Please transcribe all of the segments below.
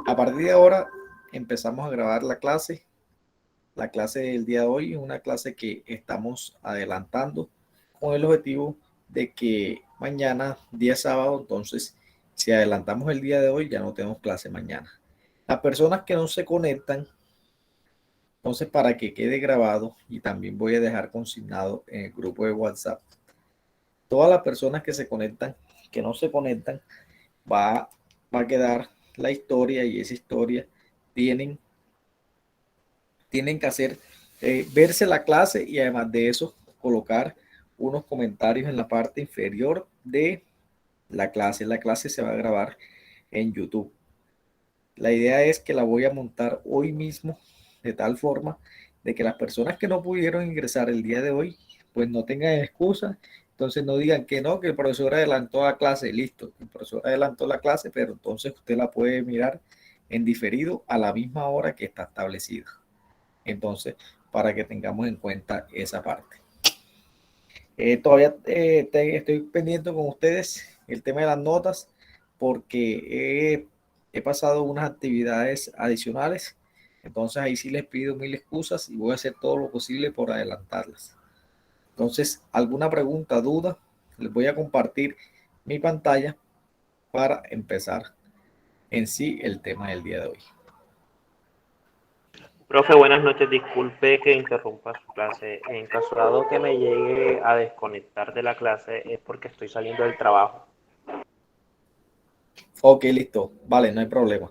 A partir de ahora empezamos a grabar la clase. La clase del día de hoy es una clase que estamos adelantando con el objetivo de que mañana, día sábado, entonces, si adelantamos el día de hoy, ya no tenemos clase mañana. Las personas que no se conectan, entonces, para que quede grabado, y también voy a dejar consignado en el grupo de WhatsApp, todas las personas que se conectan, que no se conectan, va, va a quedar la historia, y esa historia tienen, tienen que hacer, verse la clase, y además de eso, colocar unos comentarios en la parte inferior de la clase. La clase se va a grabar en YouTube. La idea es que la voy a montar hoy mismo, de tal forma de que las personas que no pudieron ingresar el día de hoy, pues no tengan excusa. Entonces no digan que no, que el profesor adelantó la clase. Listo, el profesor adelantó la clase, pero entonces usted la puede mirar en diferido a la misma hora que está establecida. Entonces, para que tengamos en cuenta esa parte. Todavía estoy pendiente con ustedes el tema de las notas, porque he pasado unas actividades adicionales. Entonces ahí sí les pido mil excusas, y voy a hacer todo lo posible por adelantarlas. Entonces, alguna pregunta, duda, les voy a compartir mi pantalla para empezar en sí el tema del día de hoy. Profe, buenas noches. Disculpe que interrumpa su clase. En caso dado que me llegue a desconectar de la clase es porque estoy saliendo del trabajo. Ok, listo. Vale, no hay problema.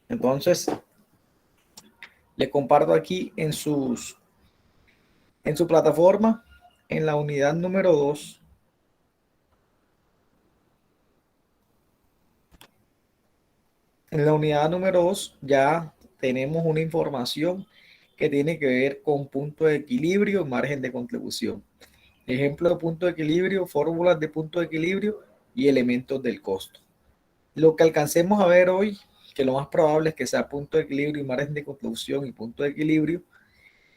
Entonces, le comparto aquí en su plataforma, en la unidad número 2. En la unidad número 2 ya tenemos una información que tiene que ver con punto de equilibrio y margen de contribución. Ejemplo de punto de equilibrio, fórmulas de punto de equilibrio y elementos del costo. Lo que alcancemos a ver hoy, que lo más probable es que sea punto de equilibrio y margen de contribución y punto de equilibrio,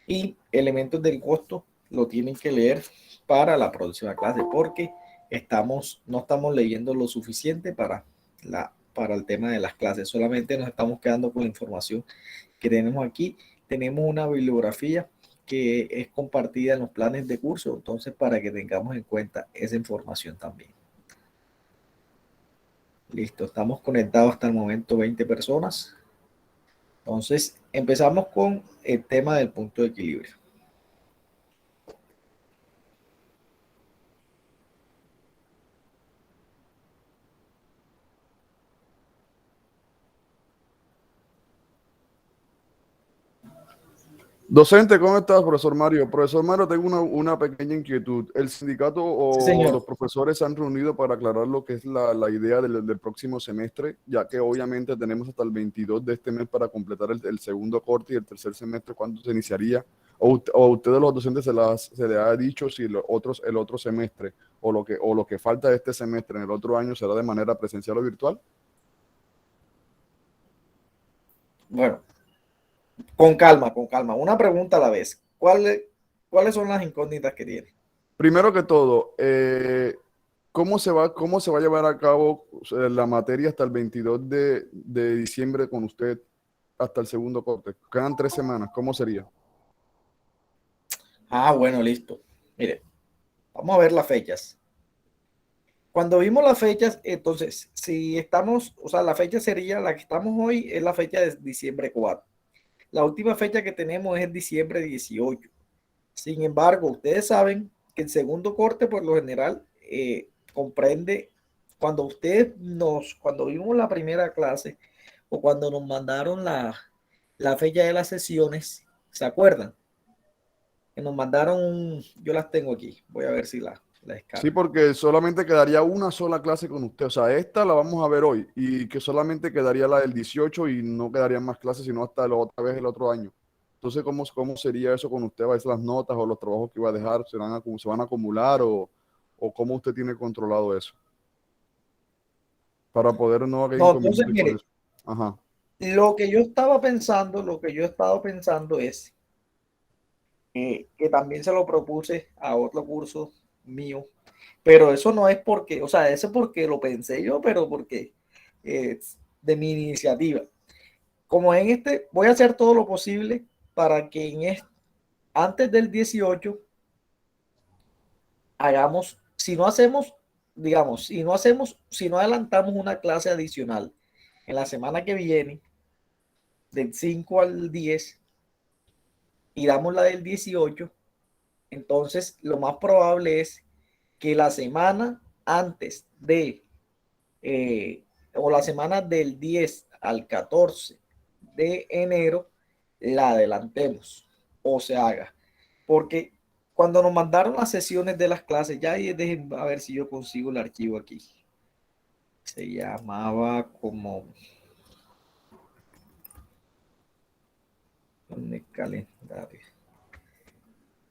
y elementos del costo, lo tienen que leer para la próxima clase, porque no estamos leyendo lo suficiente para el tema de las clases. Solamente nos estamos quedando con la información que tenemos aquí. Tenemos una bibliografía que es compartida en los planes de curso, entonces para que tengamos en cuenta esa información también. Listo, estamos conectados hasta el momento 20 personas. Entonces empezamos con el tema del punto de equilibrio. Docente, ¿cómo estás, profesor Mario? Profesor Mario, tengo una pequeña inquietud. ¿El sindicato Sí, o señor. los profesores se han reunido para aclarar lo que es la idea del próximo semestre, ya que obviamente tenemos hasta el 22 de este mes para completar el segundo corte y el tercer semestre, ¿cuándo se iniciaría? ¿O a ustedes los docentes se les ha dicho si el otro semestre o lo que falta de este semestre en el otro año será de manera presencial o virtual? Bueno, con calma, con calma. Una pregunta a la vez. ¿Cuáles son las incógnitas que tiene? Primero que todo, cómo se va a llevar a cabo la materia hasta el 22 de diciembre con usted hasta el segundo corte? Quedan 3 semanas, ¿cómo sería? Ah, bueno, listo. Mire, vamos a ver las fechas. Cuando vimos las fechas, entonces, si estamos, o sea, la fecha sería la que estamos hoy, es la fecha de diciembre 4. La última fecha que tenemos es diciembre 18. Sin embargo, ustedes saben que el segundo corte, por lo general, comprende cuando vimos la primera clase, o cuando nos mandaron la fecha de las sesiones, ¿se acuerdan? Que nos mandaron, yo las tengo aquí, voy a ver si la Sí, descargo. porque solamente quedaría una sola clase con usted. O sea, esta la vamos a ver hoy y que solamente quedaría la del 18 y no quedarían más clases sino hasta la otra vez el otro año. Entonces, ¿cómo sería eso con usted? ¿Va a ser las notas o los trabajos que iba a dejar? ¿Se van a acumular o cómo usted tiene controlado eso? Para poder no haber No, entonces, inconvenientes con mire, eso. Ajá. lo que yo estaba pensando es que también se lo propuse a otro curso mío, pero eso no es porque, o sea, eso es porque lo pensé yo, pero porque es de mi iniciativa. Como en este, voy a hacer todo lo posible para que antes del 18 hagamos, si no hacemos, digamos, si no adelantamos una clase adicional en la semana que viene, del 5 al 10, y damos la del 18, entonces lo más probable es que la semana antes o la semana del 10 al 14 de enero, la adelantemos o se haga. Porque cuando nos mandaron las sesiones de las clases, ya dejen a ver si yo consigo el archivo aquí. Se llamaba como en el calendario.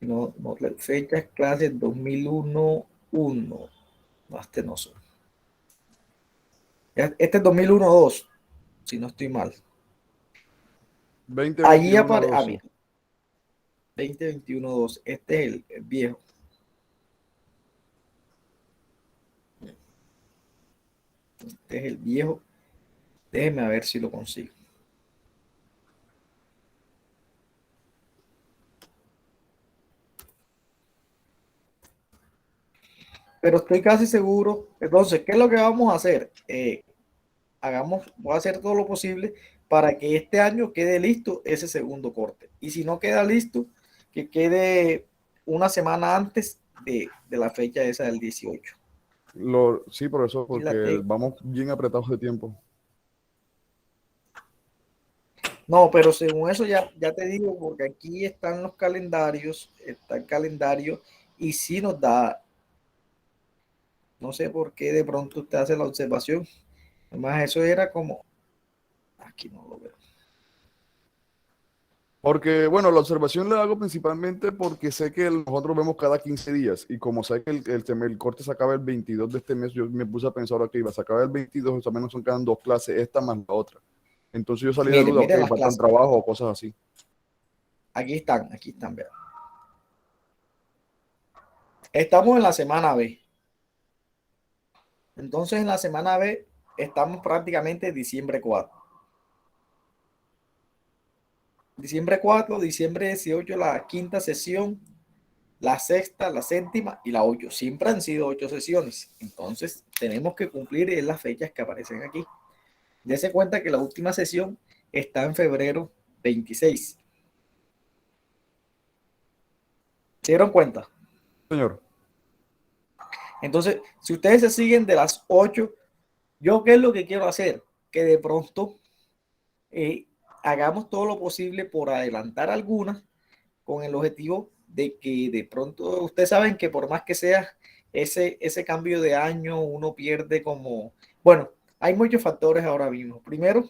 No, fechas clases 2001. No, este no son. Este es 2001-2, si no estoy mal. 2021 Allí aparece, 12. 2021-2, este es el viejo. Este es el viejo. Déjeme a ver si lo consigo. Pero estoy casi seguro. Entonces, ¿qué es lo que vamos a hacer? Voy a hacer todo lo posible para que este año quede listo ese segundo corte. Y si no queda listo, que quede una semana antes de la fecha esa del 18. Sí, profesor, Y la porque vamos bien apretados de tiempo. No, pero según eso ya te digo, porque aquí están los calendarios, está el calendario y sí nos da, no sé por qué de pronto usted hace la observación. Además, eso era como, aquí no lo veo. Porque, bueno, la observación la hago principalmente porque sé que nosotros vemos cada 15 días y como sé que el corte se acaba el 22 de este mes, yo me puse a pensar, ok, va a acabar el 22, o menos son quedan dos clases, esta más la otra. Entonces yo salí de duda, ok, Miren las faltan clases. trabajo o cosas así. Aquí están, vean. Estamos en la semana B. Entonces, en la semana B estamos prácticamente diciembre 4. Diciembre 4, diciembre 18, la quinta sesión, la sexta, la séptima y la 8. Siempre han sido 8 sesiones. Entonces, tenemos que cumplir en las fechas que aparecen aquí. Dese cuenta que la última sesión está en febrero 26. ¿Se dieron cuenta? Señor, Entonces, si ustedes se siguen de las 8, ¿yo qué es lo que quiero hacer? Que de pronto hagamos todo lo posible por adelantar algunas con el objetivo de que de pronto, ustedes saben que por más que sea ese cambio de año, uno pierde como, bueno, hay muchos factores ahora mismo. Primero,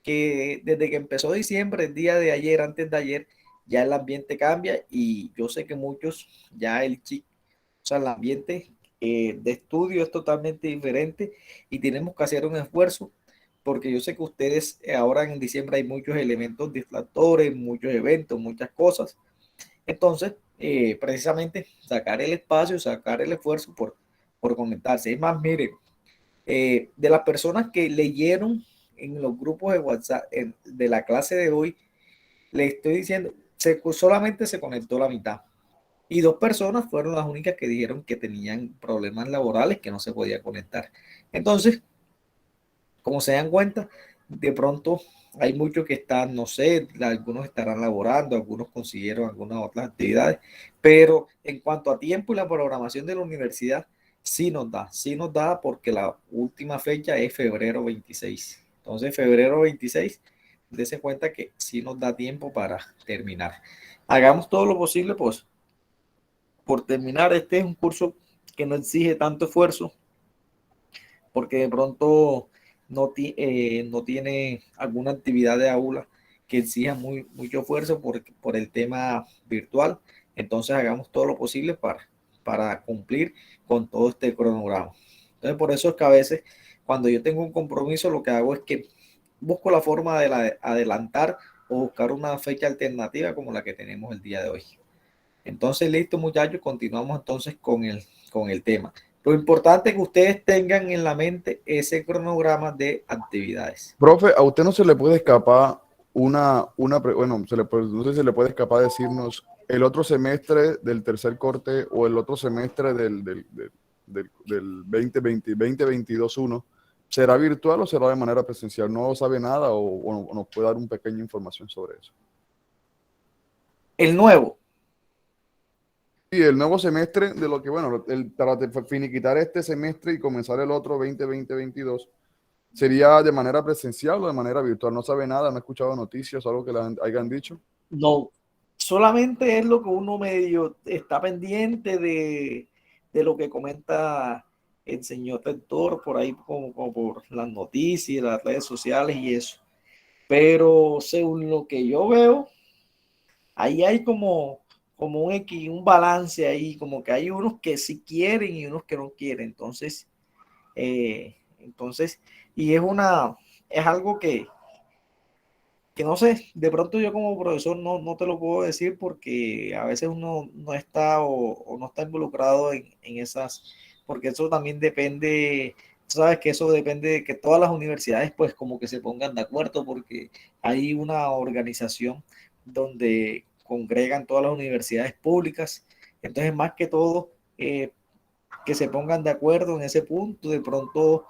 que desde que empezó diciembre, el día de ayer, antes de ayer, ya el ambiente cambia y yo sé que muchos, ya o sea, el ambiente de estudio es totalmente diferente y tenemos que hacer un esfuerzo porque yo sé que ustedes ahora en diciembre hay muchos elementos distractores, muchos eventos, muchas cosas. Entonces, precisamente sacar el espacio, sacar el esfuerzo por conectarse. Es más, miren, de las personas que leyeron en los grupos de WhatsApp de la clase de hoy, le estoy diciendo, solamente se conectó la mitad. Y 2 personas fueron las únicas que dijeron que tenían problemas laborales, que no se podía conectar. Entonces, como se dan cuenta, de pronto hay muchos que están, no sé, algunos estarán laborando, algunos consiguieron algunas otras actividades, pero en cuanto a tiempo y la programación de la universidad, sí nos da porque la última fecha es febrero 26. Entonces, febrero 26, dése cuenta que sí nos da tiempo para terminar. Hagamos todo lo posible, pues, por terminar. Este es un curso que no exige tanto esfuerzo, porque de pronto no tiene alguna actividad de aula que exija mucho esfuerzo por el tema virtual. Entonces hagamos todo lo posible para cumplir con todo este cronograma. Entonces por eso es que a veces cuando yo tengo un compromiso lo que hago es que busco la forma de adelantar o buscar una fecha alternativa como la que tenemos el día de hoy. Entonces, listo, muchachos, continuamos entonces con el tema. Lo importante es que ustedes tengan en la mente ese cronograma de actividades. Profe, a usted no se le puede escapar bueno, no sé si se le puede escapar decirnos el otro semestre del tercer corte o el otro semestre del 2020, 2022-1, ¿será virtual o será de manera presencial? ¿No sabe nada o nos puede dar una pequeña información sobre eso? El nuevo. Sí, el nuevo semestre de lo que, bueno, para finiquitar este semestre y comenzar el otro 2020-22, ¿sería de manera presencial o de manera virtual? No sabe nada, no ha escuchado noticias, algo que le hayan dicho. No, solamente es lo que uno medio está pendiente de lo que comenta el señor rector por ahí, como por las noticias, las redes sociales y eso. Pero según lo que yo veo, ahí hay como un balance ahí, como que hay unos que sí quieren y unos que no quieren. Entonces, y es algo que no sé, de pronto yo como profesor no te lo puedo decir porque a veces uno no está o no está involucrado en esas, porque eso también depende, tú sabes que eso depende de que todas las universidades pues como que se pongan de acuerdo porque hay una organización donde congregan todas las universidades públicas, entonces más que todo que se pongan de acuerdo en ese punto, de pronto,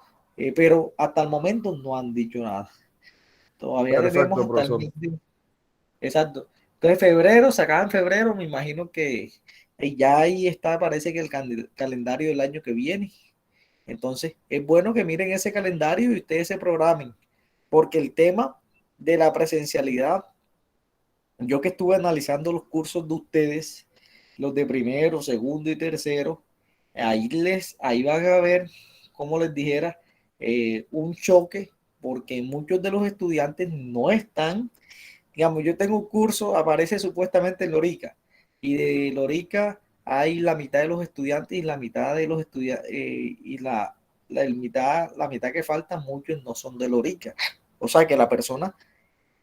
pero hasta el momento no han dicho nada. Todavía tenemos Perfecto, hasta el profesor. 20. Exacto. Entonces, febrero, se acaba en febrero, me imagino que ya ahí está, parece que el calendario del año que viene. Entonces, es bueno que miren ese calendario y ustedes se programen, porque el tema de la presencialidad, yo que estuve analizando los cursos de ustedes, los de primero, segundo y tercero, ahí van a ver, como les dijera, un choque, porque muchos de los estudiantes no están. Digamos, yo tengo un curso, aparece supuestamente en Lorica, y de Lorica hay la mitad de los estudiantes y la mitad de los estudiantes, y la mitad que falta, muchos no son de Lorica. O sea que la persona,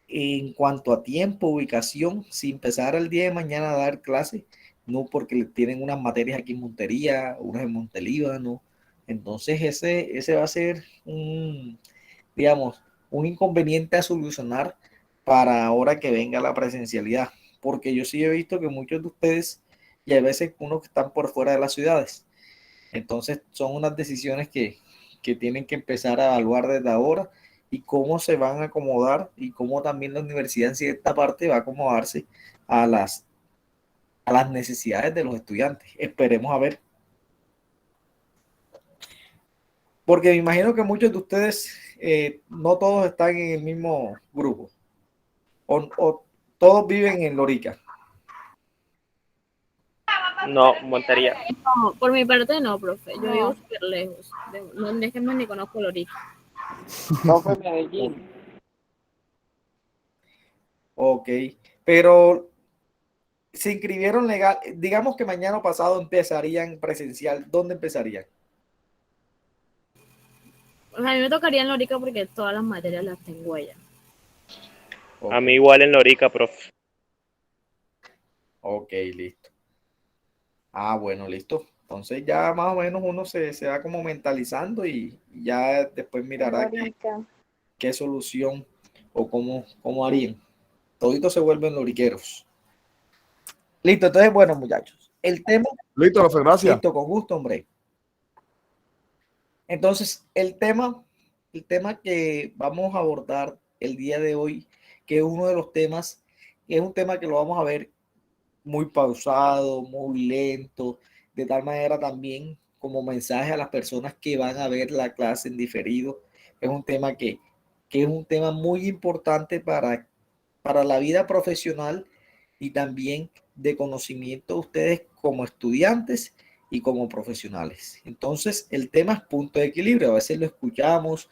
en cuanto a tiempo, ubicación, si empezara el día de mañana a dar clases, no porque tienen unas materias aquí en Montería, unas en Montelíbano, entonces ese va a ser digamos, un inconveniente a solucionar para ahora que venga la presencialidad, porque yo sí he visto que muchos de ustedes y hay veces unos que están por fuera de las ciudades, entonces son unas decisiones que tienen que empezar a evaluar desde ahora y cómo se van a acomodar y cómo también la universidad en cierta parte va a acomodarse a las necesidades de los estudiantes. Esperemos a ver, porque me imagino que muchos de ustedes no todos están en el mismo grupo. O todos viven en Lorica. No, Montería. No, por mi parte no, profe. Yo vivo súper lejos. No, es que ni conozco Lorica. Profe Medellín. Ok, pero se inscribieron legal, digamos que mañana pasado empezarían presencial, ¿dónde empezarían? O sea, a mí me tocaría en Lorica porque todas las materias las tengo allá. Okay. A mí igual en Lorica, profe. Ok, listo. Ah, bueno, listo. Entonces ya más o menos uno se va como mentalizando y ya después mirará qué solución o cómo harían. Toditos se vuelven loriqueros. Listo, entonces bueno, muchachos. El tema. Listo, profe, gracias. Listo, con gusto, hombre. Entonces, el tema que vamos a abordar el día de hoy, que es uno de los temas, es un tema que lo vamos a ver muy pausado, muy lento, de tal manera también como mensaje a las personas que van a ver la clase en diferido. Es un tema que es un tema muy importante para la vida profesional y también de conocimiento de ustedes como estudiantes y como profesionales. Entonces, el tema es punto de equilibrio. A veces lo escuchamos,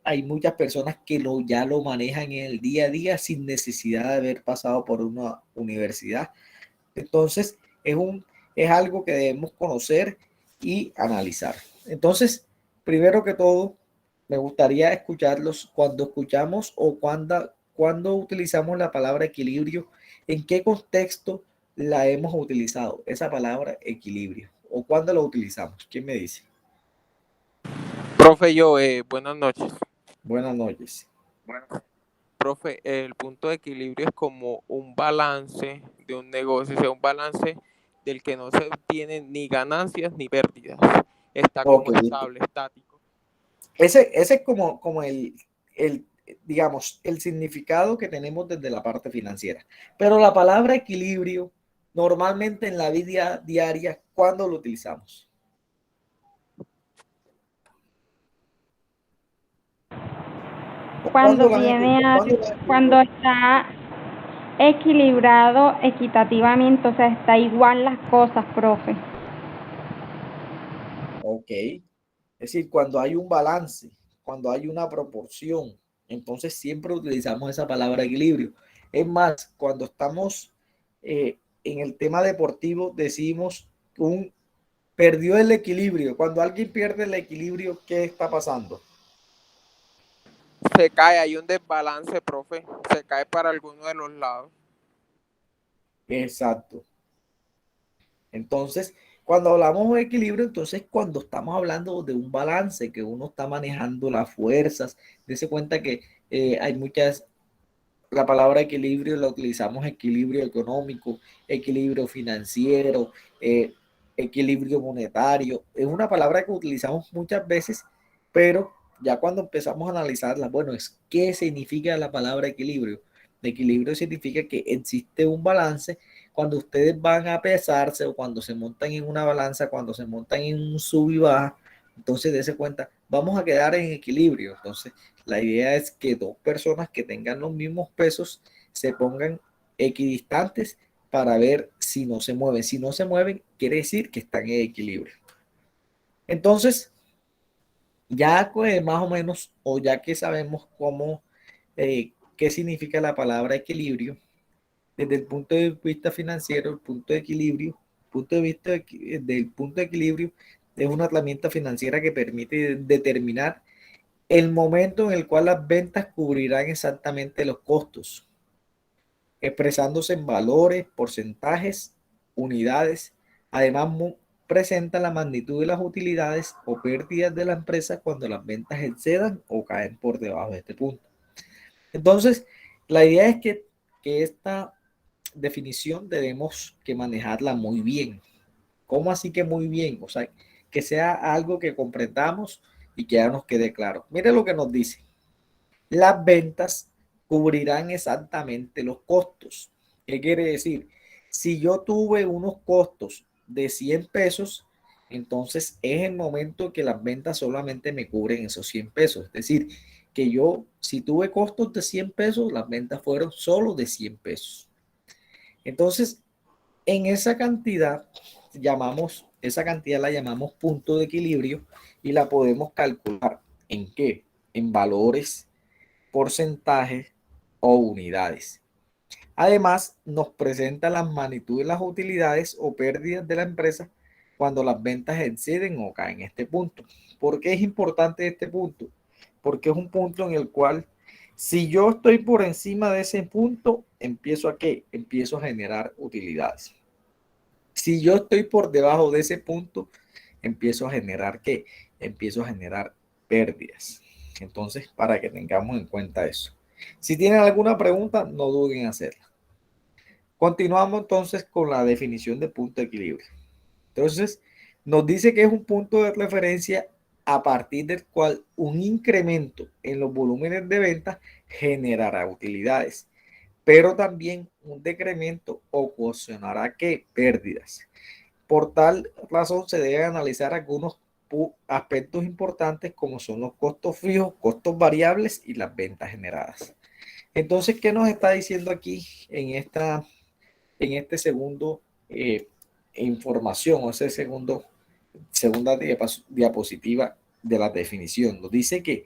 hay muchas personas que ya lo manejan en el día a día sin necesidad de haber pasado por una universidad. Entonces, es algo que debemos conocer y analizar. Entonces, primero que todo, me gustaría escucharlos cuando escuchamos o cuando utilizamos la palabra equilibrio, en qué contexto la hemos utilizado, esa palabra equilibrio? ¿O cuándo la utilizamos? ¿Quién me dice? Profe, buenas noches. Buenas noches. Profe, el punto de equilibrio es como un balance de un negocio, o sea, un balance del que no se obtienen ni ganancias ni pérdidas. Está Ok, como estable, estático. ese es como el, digamos, el significado que tenemos desde la parte financiera. Pero la palabra equilibrio, normalmente en la vida diaria, ¿cuándo lo utilizamos? Cuando tiene cuando está equilibrado equitativamente, o sea, está igual las cosas, profe. Ok, es decir, cuando hay un balance, cuando hay una proporción, entonces siempre utilizamos esa palabra equilibrio. Es más, cuando estamos en el tema deportivo, decimos perdió el equilibrio. Cuando alguien pierde el equilibrio, ¿qué está pasando? Se cae, hay un desbalance, profe. Se cae para alguno de los lados. Exacto. Entonces, cuando hablamos de equilibrio, entonces cuando estamos hablando de un balance, que uno está manejando las fuerzas, dése cuenta que hay muchas, la palabra equilibrio la utilizamos equilibrio económico, equilibrio financiero, equilibrio monetario. Es una palabra que utilizamos muchas veces, pero ya cuando empezamos a analizarla, bueno, ¿qué significa la palabra equilibrio? Equilibrio significa que existe un balance cuando ustedes van a pesarse o cuando se montan en una balanza, cuando se montan en un sub y baja, entonces dése cuenta, vamos a quedar en equilibrio. Entonces, la idea es que dos personas que tengan los mismos pesos se pongan equidistantes para ver si no se mueven. Si no se mueven, quiere decir que están en equilibrio. Entonces, ya pues, más o menos, o ya que sabemos qué significa la palabra equilibrio, desde el punto de vista financiero, el punto de equilibrio, del punto de equilibrio es una herramienta financiera que permite determinar el momento en el cual las ventas cubrirán exactamente los costos, expresándose en valores, porcentajes, unidades. Además, presenta la magnitud de las utilidades o pérdidas de la empresa cuando las ventas excedan o caen por debajo de este punto. Entonces, la idea es que esta definición debemos que manejarla muy bien. ¿Cómo así que muy bien? O sea, que sea algo que comprendamos y que ya nos quede claro. Mire lo que nos dice. Las ventas cubrirán exactamente los costos. ¿Qué quiere decir? Si yo tuve unos costos de 100 pesos, entonces es el momento que las ventas solamente me cubren esos 100 pesos. Es decir, que yo, si tuve costos de 100 pesos, las ventas fueron solo de 100 pesos. Entonces, en esa cantidad la llamamos punto de equilibrio y la podemos calcular. ¿En qué? En valores, porcentajes o unidades. Además, nos presenta las magnitudes, las utilidades o pérdidas de la empresa cuando las ventas exceden o caen este punto. ¿Por qué es importante este punto? Porque es un punto en el cual si yo estoy por encima de ese punto, ¿empiezo a qué? Empiezo a generar utilidades. Si yo estoy por debajo de ese punto, empiezo a generar ¿qué? Empiezo a generar pérdidas. Entonces, para que tengamos en cuenta eso. Si tienen alguna pregunta, no duden en hacerla. Continuamos entonces con la definición de punto de equilibrio. Entonces, nos dice que es un punto de referencia a partir del cual un incremento en los volúmenes de ventas generará utilidades, pero también un decremento ocasionará ¿qué? Pérdidas. Por tal razón, se deben analizar algunos aspectos importantes como son los costos fijos, costos variables y las ventas generadas. Entonces, ¿qué nos está diciendo aquí en este segundo información o ese segunda diapositiva de la definición? Nos dice que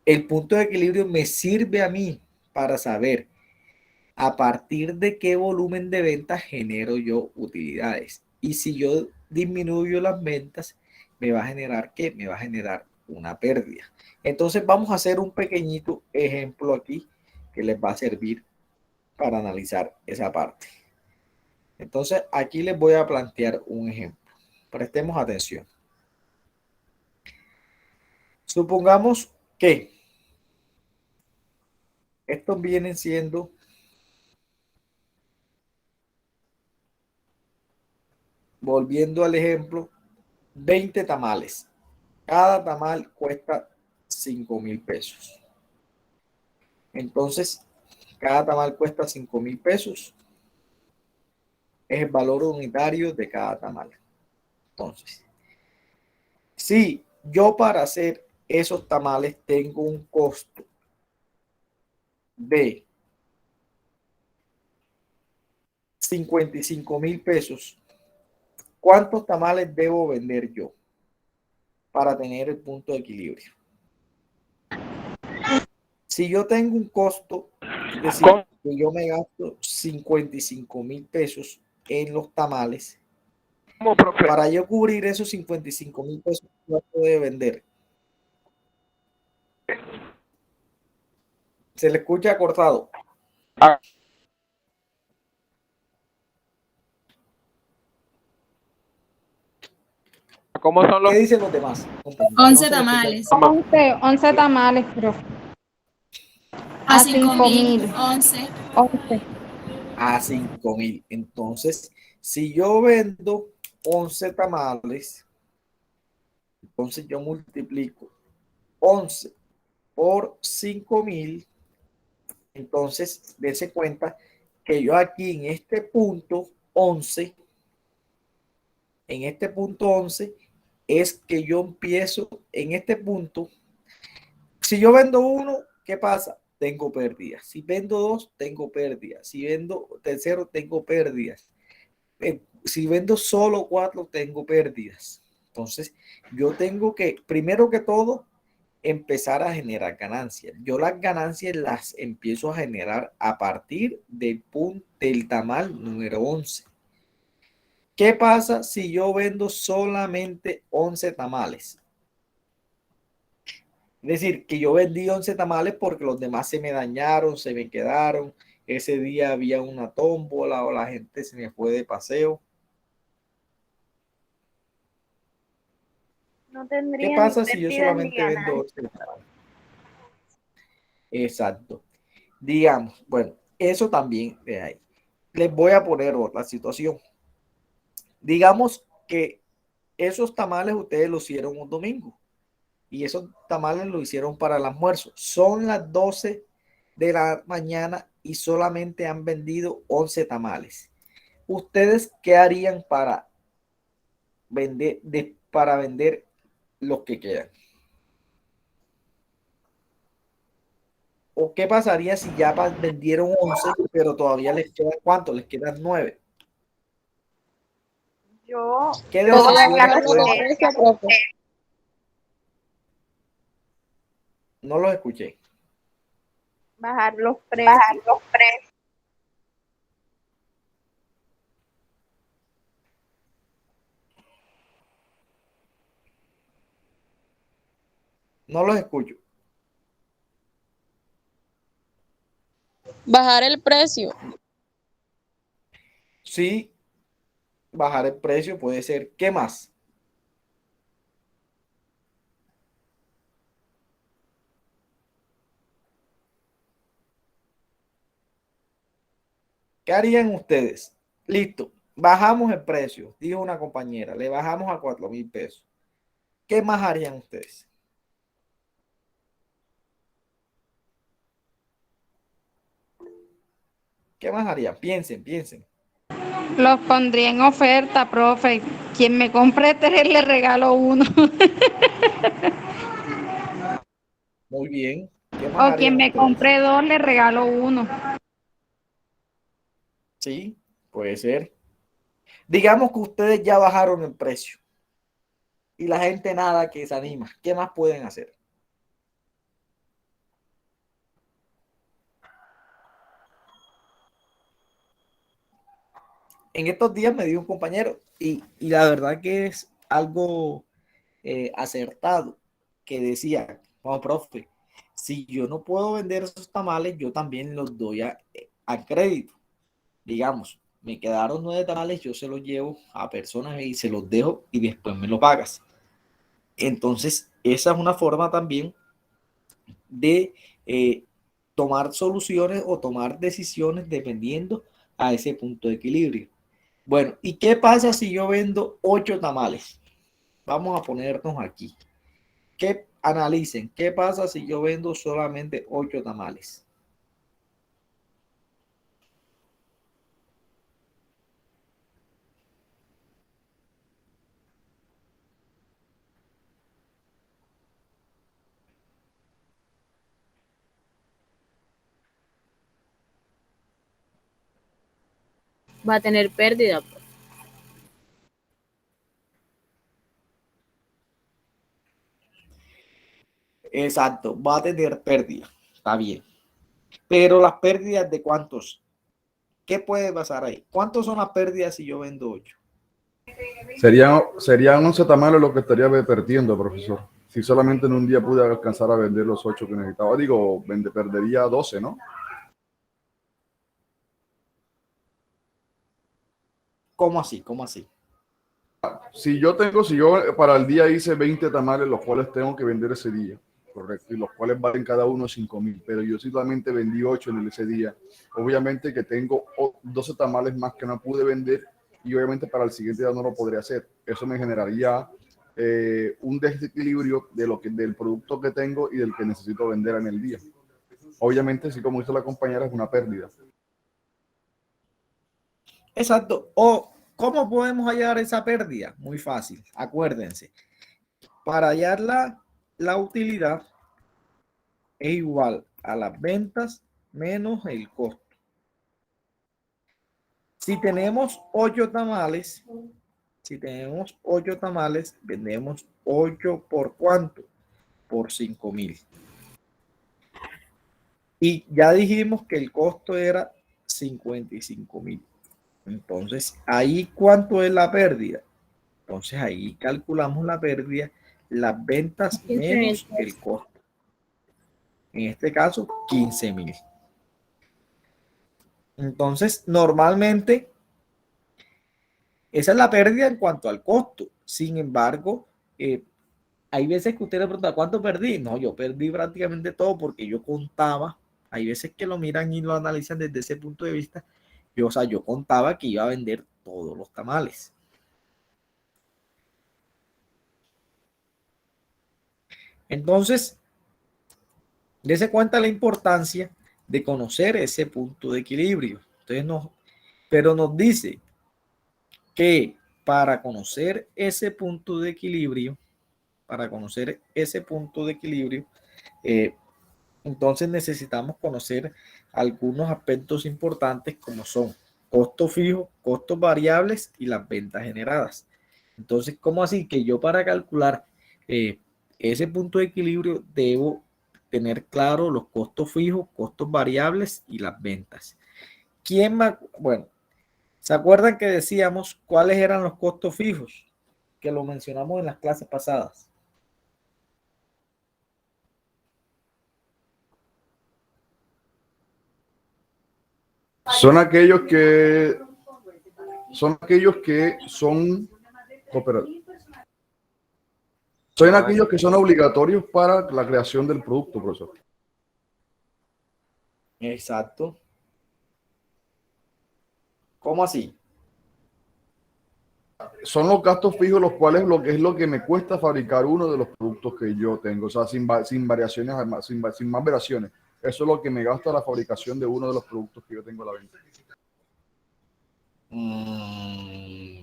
el punto de equilibrio me sirve a mí para saber a partir de qué volumen de ventas genero yo utilidades. Y si yo disminuyo las ventas, me va a generar ¿qué? Me va a generar una pérdida. Entonces vamos a hacer un pequeñito ejemplo aquí que les va a servir para analizar esa parte. Entonces, aquí les voy a plantear un ejemplo. Prestemos atención. Supongamos que estos vienen siendo volviendo al ejemplo, 20 tamales. Cada tamal cuesta 5,000 pesos. Entonces, cada tamal cuesta 5,000 pesos. Es el valor unitario de cada tamal. Entonces, si yo para hacer esos tamales tengo un costo de 55,000 pesos, ¿cuántos tamales debo vender yo para tener el punto de equilibrio? Si yo tengo un costo, es decir, que yo me gasto 55,000 pesos en los tamales, para yo cubrir esos 55,000 pesos, ¿cuánto debe vender? Se le escucha cortado. ¿Cómo son los? ¿Qué dicen los demás? 11 tamales. 11 tamales, profe. A A 5,000, 5,000. 11. 11. A 5,000. Entonces, si yo vendo 11 tamales, entonces yo multiplico 11 por 5,000. Entonces, dése cuenta que yo aquí en este punto 11, es que yo empiezo en este punto. Si yo vendo uno, ¿qué pasa? Tengo pérdidas. Si vendo dos, tengo pérdidas. Si vendo tercero, tengo pérdidas. Si vendo solo 4, tengo pérdidas. Entonces, yo tengo que, primero que todo, empezar a generar ganancias. Yo las ganancias las empiezo a generar a partir del tamal número 11. ¿Qué pasa si yo vendo solamente 11 tamales? Es decir, que yo vendí 11 tamales porque los demás se me dañaron, se me quedaron. Ese día había una tómbola o la gente se me fue de paseo. No ¿Qué tendría pasa ni si yo pérdidas ni solamente vendo ganancias. 11 tamales? Exacto. Digamos, bueno, eso también de ahí. Les voy a poner otra situación. Digamos que esos tamales ustedes los hicieron un domingo y esos tamales lo hicieron para el almuerzo. Son las 12 de la mañana y solamente han vendido 11 tamales. ¿Ustedes qué harían para vender los que quedan? ¿O qué pasaría si ya vendieron 11, pero todavía les quedan cuánto? Les quedan 9. Yo ¿Qué podría decisiones pueden tomar? Precio, profe. No los escuché. bajar los precios. No los escucho. Bajar el precio. Sí, bajar el precio puede ser. ¿Qué más? ¿Qué harían ustedes? Listo, bajamos el precio, dijo una compañera, le bajamos a 4,000 pesos. ¿Qué más harían ustedes? ¿Qué más harían? Piensen. Los pondría en oferta, profe. Quien me compre 3 le regalo uno. Muy bien. ¿Qué más O quien harían me ustedes? compre 2 le regalo uno. Sí, puede ser. Digamos que ustedes ya bajaron el precio y la gente nada que se anima. ¿Qué más pueden hacer? En estos días me dio un compañero y la verdad que es algo acertado, que decía, oh, profe, si yo no puedo vender esos tamales, yo también los doy a crédito. Digamos, me quedaron 9 tamales, yo se los llevo a personas y se los dejo y después me lo pagas. Entonces, esa es una forma también de tomar soluciones o tomar decisiones dependiendo a ese punto de equilibrio. Bueno, ¿y qué pasa si yo vendo 8 tamales? Vamos a ponernos aquí. Analicen, ¿qué pasa si yo vendo solamente 8 tamales? Va a tener pérdida, profe. Exacto, va a tener pérdida. Está bien. Pero las pérdidas de cuántos, ¿qué puede pasar ahí? ¿Cuántos son las pérdidas si yo vendo 8? Serían 11 tamales lo que estaría perdiendo, profesor. Si solamente en un día pude alcanzar a vender los 8 que necesitaba, digo, perdería 12, ¿no? ¿Cómo así? ¿Cómo así? Si yo para el día hice 20 tamales, los cuales tengo que vender ese día, correcto, y los cuales valen cada uno 5,000, pero yo solamente vendí 8 en ese día, obviamente que tengo 12 tamales más que no pude vender y obviamente para el siguiente día no lo podría hacer. Eso me generaría un desequilibrio del producto que tengo y del que necesito vender en el día. Obviamente, sí, como dice la compañera, es una pérdida. Exacto. O ¿cómo podemos hallar esa pérdida? Muy fácil. Acuérdense. Para hallar la utilidad es igual a las ventas menos el costo. Si tenemos 8 tamales, vendemos 8 por ¿cuánto? Por 5,000. Y ya dijimos que el costo era 55,000. Entonces, ahí ¿cuánto es la pérdida? Entonces, ahí calculamos la pérdida, las ventas menos el costo. En este caso, 15,000. Entonces, normalmente, esa es la pérdida en cuanto al costo. Sin embargo, hay veces que usted le pregunta, ¿cuánto perdí? No, yo perdí prácticamente todo porque yo contaba. Hay veces que lo miran y lo analizan desde ese punto de vista. Yo contaba que iba a vender todos los tamales. Entonces, dése cuenta la importancia de conocer ese punto de equilibrio. Pero nos dice que para conocer ese punto de equilibrio, entonces necesitamos conocer algunos aspectos importantes como son costos fijos, costos variables y las ventas generadas. Entonces, ¿cómo así? Que yo para calcular ese punto de equilibrio debo tener claro los costos fijos, costos variables y las ventas. Bueno, ¿se acuerdan que decíamos cuáles eran los costos fijos? Que lo mencionamos en las clases pasadas. Son aquellos que son aquellos que son obligatorios para la creación del producto, profesor. Exacto. ¿Cómo así? Son los gastos fijos, los cuales es lo que me cuesta fabricar uno de los productos que yo tengo, o sea, sin variaciones, sin más variaciones. Eso es lo que me gasta la fabricación de uno de los productos que yo tengo a la venta.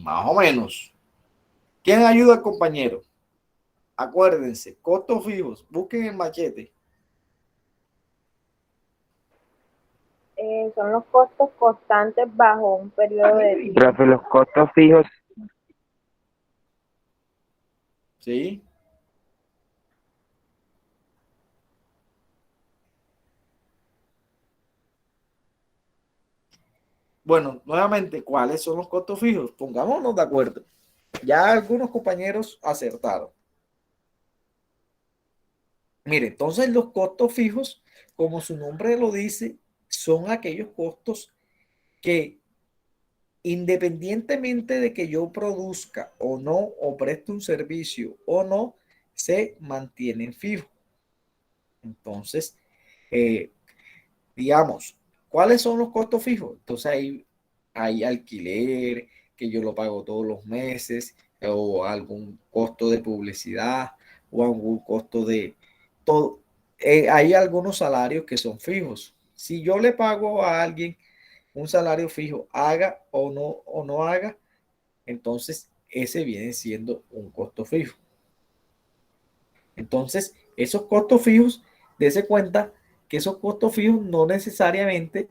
Más o menos. ¿Quién ayuda al compañero? Acuérdense, costos fijos, busquen el machete. Son los costos constantes bajo un periodo de tiempo. Profe, los costos fijos. ¿Sí? Bueno, nuevamente, ¿cuáles son los costos fijos? Pongámonos de acuerdo. Ya algunos compañeros acertaron. Mire, entonces los costos fijos, como su nombre lo dice, son aquellos costos que independientemente de que yo produzca o no, o preste un servicio o no, se mantienen fijos. Entonces, eh, digamos, ¿cuáles son los costos fijos? Entonces hay alquiler que yo lo pago todos los meses, o algún costo de publicidad, o algún costo de todo. Hay algunos salarios que son fijos. Si yo le pago a alguien un salario fijo, haga o no haga, entonces ese viene siendo un costo fijo. Entonces, esos costos fijos, dése cuenta que esos costos fijos no necesariamente,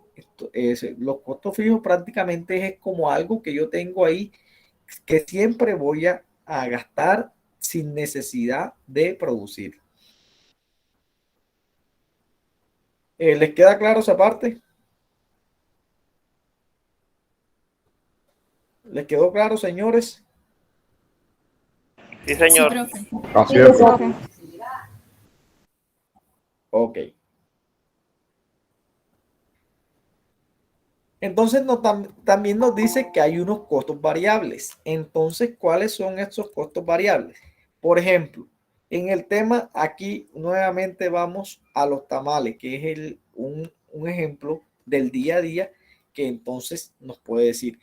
los costos fijos prácticamente es como algo que yo tengo ahí que siempre voy a gastar sin necesidad de producir. ¿Les queda claro esa parte? ¿Les quedó claro, señores? Sí, señor. profe. Así Sí, es, profe. Ok. Entonces también nos dice que hay unos costos variables. Entonces, ¿cuáles son estos costos variables? Por ejemplo, en el tema aquí nuevamente vamos a los tamales, que es un ejemplo del día a día que entonces nos puede decir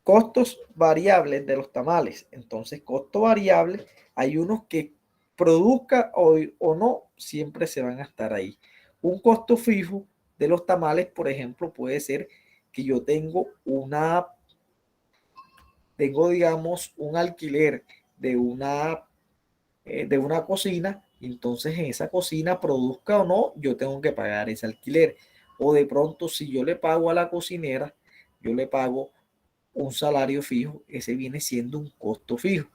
costos variables de los tamales. Entonces, costo variable, hay unos que produzca o no, siempre se van a estar ahí. Un costo fijo de los tamales, por ejemplo, puede ser que yo digamos, un alquiler de una cocina, entonces en esa cocina produzca o no, yo tengo que pagar ese alquiler. O de pronto, si yo le pago a la cocinera, yo le pago un salario fijo, ese viene siendo un costo fijo.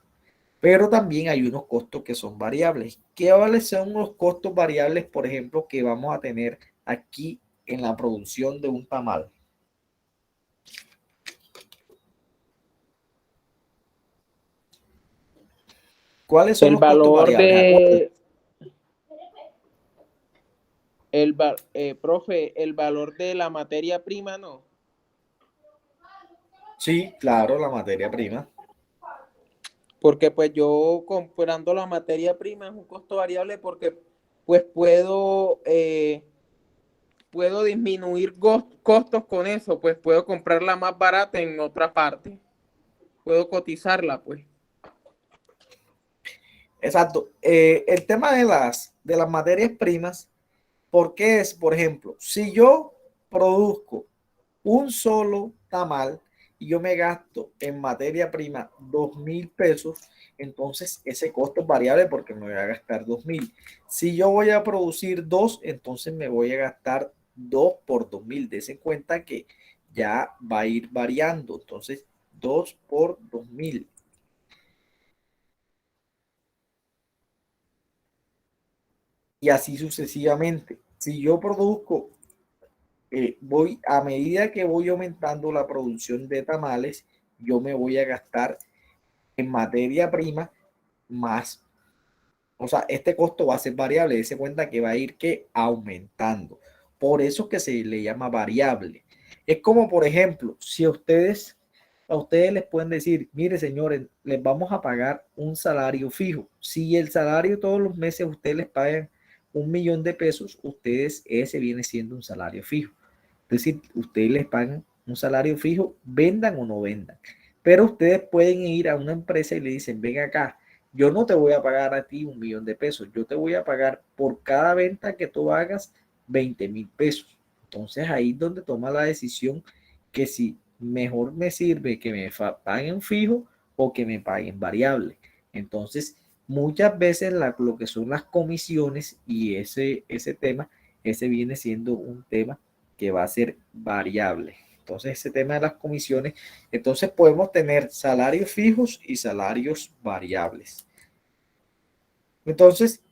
Pero también hay unos costos que son variables. ¿Cuáles son los costos variables, por ejemplo, que vamos a tener aquí en la producción de un tamal? ¿Cuáles son El los costos valor variables? Acuérdense. profe, el valor de la materia prima, ¿no? Sí, claro, la materia prima. Porque pues yo comprando la materia prima es un costo variable porque pues puedo disminuir costos con eso, pues puedo comprarla más barata en otra parte, puedo cotizarla, pues. Exacto. El tema de las materias primas, ¿por qué es? Por ejemplo, si yo produzco un solo tamal y yo me gasto en materia prima 2.000 pesos, entonces ese costo es variable porque me voy a gastar 2.000. Si yo voy a producir dos, entonces me voy a gastar 2 por 2.000. Des en cuenta que ya va a ir variando. Entonces, 2 por 2.000. Y así sucesivamente. Si yo produzco, a medida que voy aumentando la producción de tamales, yo me voy a gastar en materia prima más. O sea, este costo va a ser variable. Dese cuenta que va a ir que aumentando. Por eso es que se le llama variable. Es como, por ejemplo, si a ustedes les pueden decir, mire, señores, les vamos a pagar un salario fijo. Si el salario todos los meses ustedes les pagan 1.000.000 de pesos, ustedes, ese viene siendo un salario fijo. Es decir, ustedes les pagan un salario fijo, vendan o no vendan. Pero ustedes pueden ir a una empresa y le dicen, ven acá, yo no te voy a pagar a ti 1.000.000 de pesos, yo te voy a pagar por cada venta que tú hagas 20.000 pesos. Entonces ahí es donde toma la decisión que si mejor me sirve que me paguen fijo o que me paguen variable. Entonces, muchas veces lo que son las comisiones y ese tema, ese viene siendo un tema que va a ser variable. Entonces, ese tema de las comisiones, entonces podemos tener salarios fijos y salarios variables. Entonces,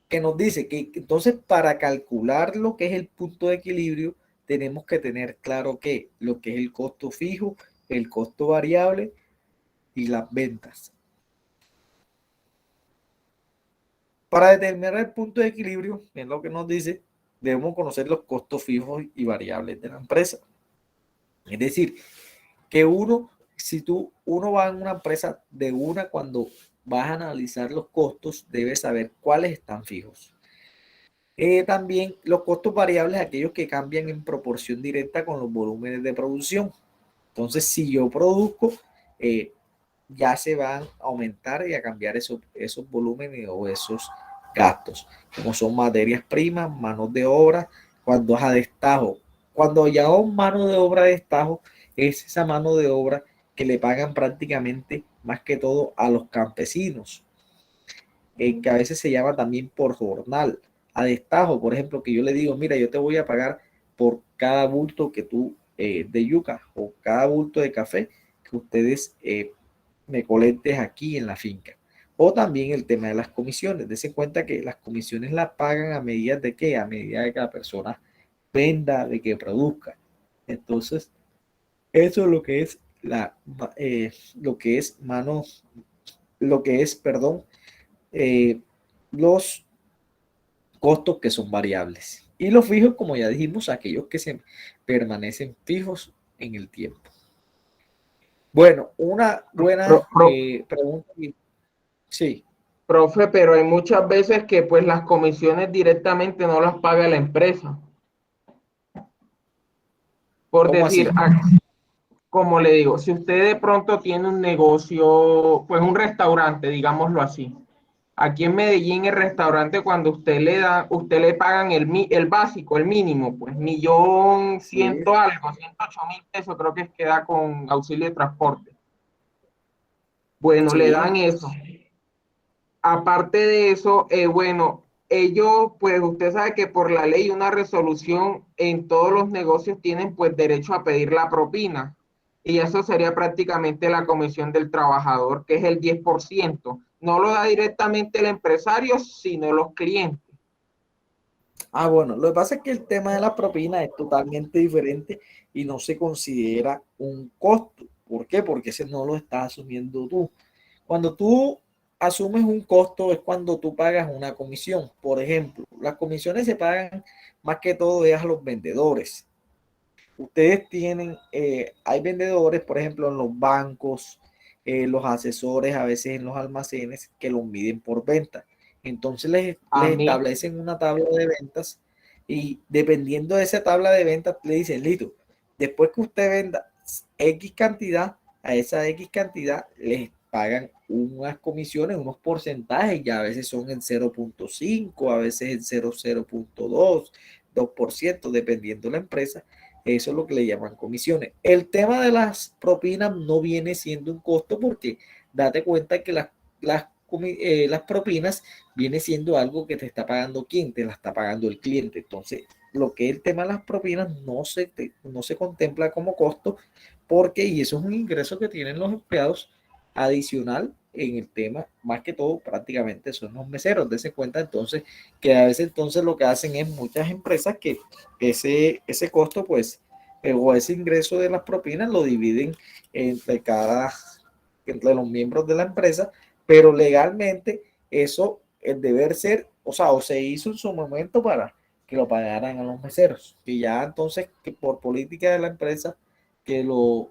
que nos dice que entonces para calcular lo que es el punto de equilibrio, tenemos que tener claro que lo que es el costo fijo, el costo variable y las ventas. Para determinar el punto de equilibrio, es lo que nos dice, debemos conocer los costos fijos y variables de la empresa. Es decir, que uno va en una empresa de una, cuando vas a analizar los costos, debes saber cuáles están fijos. También los costos variables, aquellos que cambian en proporción directa con los volúmenes de producción. Entonces, si yo produzco, ya se van a aumentar y a cambiar esos volúmenes o esos gastos, como son materias primas, manos de obra. Cuando es a destajo, cuando ya mano de obra de destajo, es esa mano de obra que le pagan prácticamente más que todo a los campesinos, que a veces se llama también por jornal. A destajo, por ejemplo, que yo le digo, mira, yo te voy a pagar por cada bulto que tú de yuca o cada bulto de café que ustedes me colectes aquí en la finca. O también el tema de las comisiones. Dese cuenta que las comisiones las pagan a medida de qué, a medida de que la persona venda, de que produzca. Entonces, eso es lo que es perdón, los costos que son variables. Y los fijos, como ya dijimos, aquellos que se permanecen fijos en el tiempo. Bueno, una buena pregunta. Sí. Profe, pero hay muchas veces que pues las comisiones directamente no las paga la empresa. Por ¿Cómo decir, así? como le digo, si usted de pronto tiene un negocio, pues un restaurante, digámoslo así. Aquí en Medellín, el restaurante, cuando usted le pagan el básico, el mínimo, pues 1.100.000 Sí. algo, 108.000 pesos, creo que queda con auxilio de transporte. Bueno, Sí. le dan eso. Aparte de eso, bueno, ellos, pues usted sabe que por la ley, una resolución en todos los negocios tienen pues derecho a pedir la propina. Y eso sería prácticamente la comisión del trabajador, que es el 10%. No lo da directamente el empresario, sino los clientes. Bueno, lo que pasa es que el tema de la propina es totalmente diferente y no se considera un costo. ¿Por qué? Porque ese no lo estás asumiendo tú. Cuando tú asumes un costo es cuando tú pagas una comisión. Por ejemplo, las comisiones se pagan más que todo a los vendedores. Ustedes tienen, hay vendedores, por ejemplo, en los bancos, los asesores, a veces en los almacenes, que los miden por venta. Entonces les establecen una tabla de ventas y dependiendo de esa tabla de ventas, le dicen, listo, después que usted venda X cantidad, a esa X cantidad les pagan unas comisiones, unos porcentajes, ya a veces son en 0.5, a veces en 0.2, 2%, dependiendo de la empresa. Eso es lo que le llaman comisiones. El tema de las propinas no viene siendo un costo, porque date cuenta que las propinas viene siendo algo que te está pagando quién, te la está pagando el cliente. Entonces, lo que es el tema de las propinas no se contempla como costo, porque, y eso es un ingreso que tienen los empleados adicional en el tema, más que todo prácticamente son los meseros. Dese cuenta entonces que a veces entonces lo que hacen es muchas empresas que ese costo pues o ese ingreso de las propinas lo dividen entre los miembros de la empresa, pero legalmente eso el deber ser, o se hizo en su momento para que lo pagaran a los meseros, y ya entonces que por política de la empresa que lo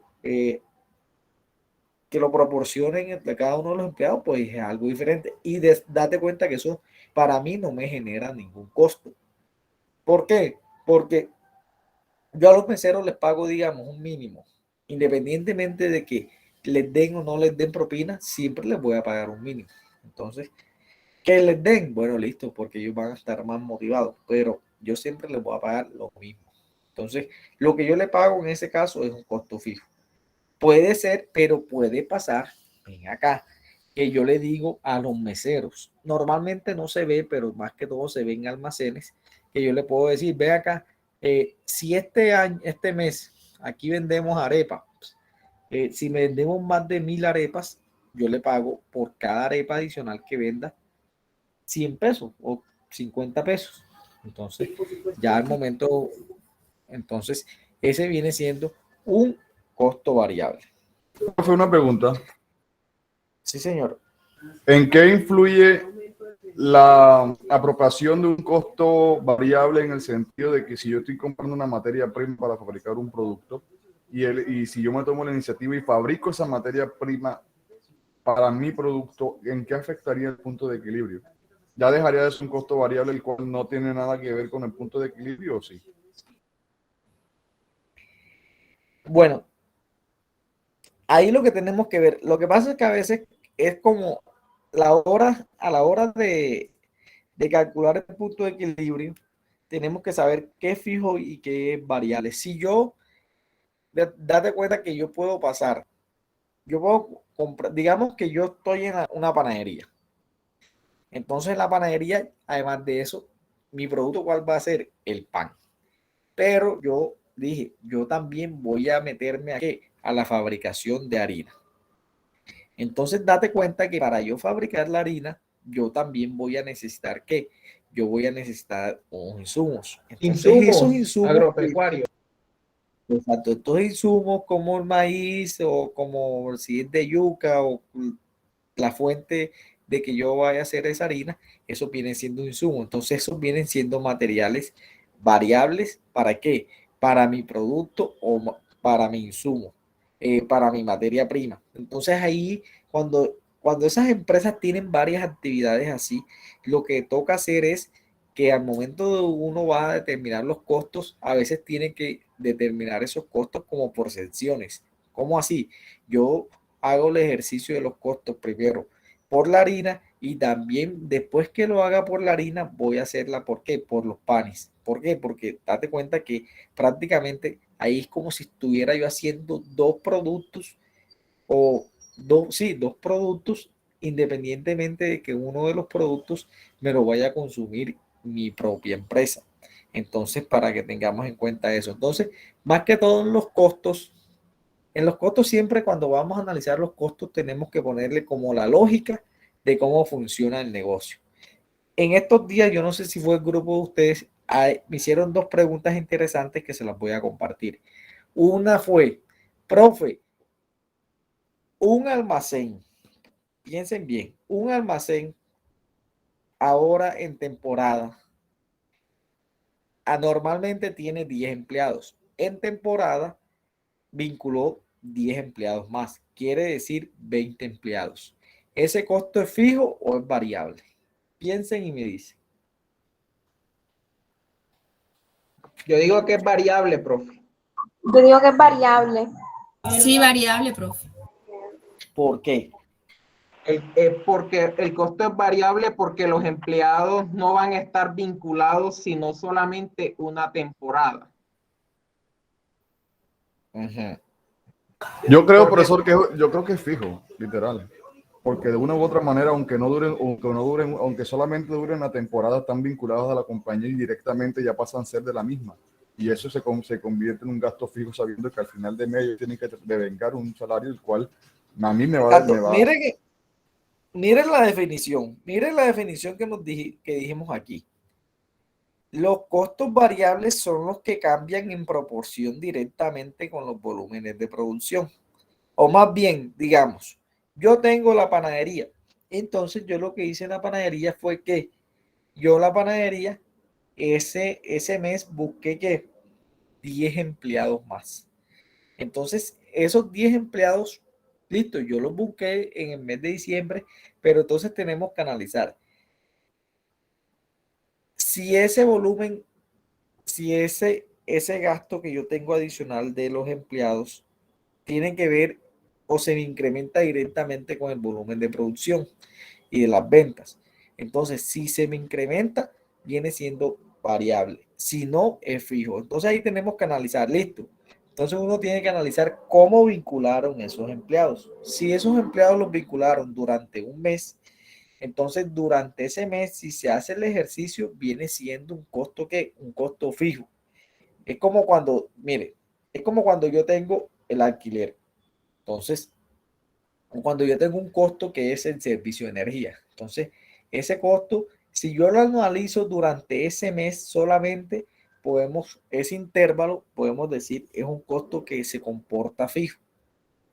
proporcionen entre cada uno de los empleados, pues es algo diferente. Y date cuenta que eso para mí no me genera ningún costo. ¿Por qué? Porque yo a los meseros les pago, digamos, un mínimo. Independientemente de que les den o no les den propina, siempre les voy a pagar un mínimo. Entonces, que les den, bueno, listo, porque ellos van a estar más motivados, pero yo siempre les voy a pagar lo mismo. Entonces, lo que yo le pago en ese caso es un costo fijo. Puede ser, pero puede pasar, ven acá, que yo le digo a los meseros, normalmente no se ve, pero más que todo se ve en almacenes, que yo le puedo decir, ve acá, si este mes aquí vendemos arepas, si vendemos más de 1.000 arepas, yo le pago por cada arepa adicional que venda 100 pesos o 50 pesos. Entonces, ya al momento, entonces, ese viene siendo un costo variable. Fue una pregunta. Sí, señor. ¿En qué influye la apropiación de un costo variable en el sentido de que si yo estoy comprando una materia prima para fabricar un producto y si yo me tomo la iniciativa y fabrico esa materia prima para mi producto, ¿en qué afectaría el punto de equilibrio? ¿Ya dejaría de ser un costo variable el cual no tiene nada que ver con el punto de equilibrio o sí? Bueno, ahí lo que tenemos que ver, lo que pasa es que a veces es como a la hora de calcular el punto de equilibrio, tenemos que saber qué es fijo y qué es variable. Si yo, date cuenta que yo puedo comprar, digamos que yo estoy en una panadería. Entonces en la panadería, además de eso, mi producto, ¿cuál va a ser? El pan. Pero yo dije, yo también voy a meterme a la fabricación de harina. Entonces date cuenta que para yo fabricar la harina, yo también voy a necesitar ¿qué? Yo voy a necesitar unos insumos. Entonces esos insumos agropecuarios. exacto, estos insumos como el maíz o como si es de yuca o la fuente de que yo vaya a hacer esa harina, eso viene siendo insumo. Entonces, esos vienen siendo materiales variables. ¿Para qué? Para mi producto o para mi insumo, para mi materia prima. Entonces, ahí, cuando esas empresas tienen varias actividades así, lo que toca hacer es que al momento de uno va a determinar los costos, a veces tiene que determinar esos costos como por secciones. ¿Cómo así? Yo hago el ejercicio de los costos primero por la harina y también después que lo haga por la harina voy a hacerla ¿por qué? Por los panes. ¿Por qué? Porque date cuenta que prácticamente ahí es como si estuviera yo haciendo dos productos o dos productos independientemente de que uno de los productos me lo vaya a consumir mi propia empresa. Entonces, para que tengamos en cuenta eso. Entonces, más que todo en los costos siempre cuando vamos a analizar los costos tenemos que ponerle como la lógica de cómo funciona el negocio. En estos días, yo no sé si fue el grupo de ustedes, me hicieron dos preguntas interesantes que se las voy a compartir. Una fue, profe, un almacén, piensen bien, un almacén ahora en temporada anormalmente tiene 10 empleados. En temporada vinculó 10 empleados más, quiere decir 20 empleados. ¿Ese costo es fijo o es variable? Piensen y me dicen. Yo digo que es variable, profe. Yo digo que es variable. Sí, variable, profe. ¿Por qué? Porque el costo es variable porque los empleados no van a estar vinculados sino solamente una temporada. Uh-huh. Yo creo, profesor, que yo creo que es fijo, literal. Porque de una u otra manera, aunque solamente duren la temporada, están vinculados a la compañía y directamente ya pasan a ser de la misma. Y eso se convierte en un gasto fijo, sabiendo que al final de mes ellos tienen que devengar un salario, el cual a mí me va. Miren la definición que dijimos aquí. Los costos variables son los que cambian en proporción directamente con los volúmenes de producción. O más bien, digamos, yo tengo la panadería. Entonces yo lo que hice en la panadería fue que yo la panadería, ese mes busqué que 10 empleados más. Entonces esos 10 empleados, listo, yo los busqué en el mes de diciembre, pero entonces tenemos que analizar si ese volumen, si ese gasto que yo tengo adicional de los empleados tiene que ver o se me incrementa directamente con el volumen de producción y de las ventas. Entonces, si se me incrementa, viene siendo variable. Si no, es fijo. Entonces ahí tenemos que analizar, listo. Entonces uno tiene que analizar cómo vincularon esos empleados. Si esos empleados los vincularon durante un mes, entonces durante ese mes, si se hace el ejercicio, viene siendo un costo que un costo fijo. Es como cuando, mire, es como cuando yo tengo el alquiler. Entonces, cuando yo tengo un costo que es el servicio de energía. Entonces, ese costo, si yo lo analizo durante ese mes solamente, ese intervalo, podemos decir, es un costo que se comporta fijo.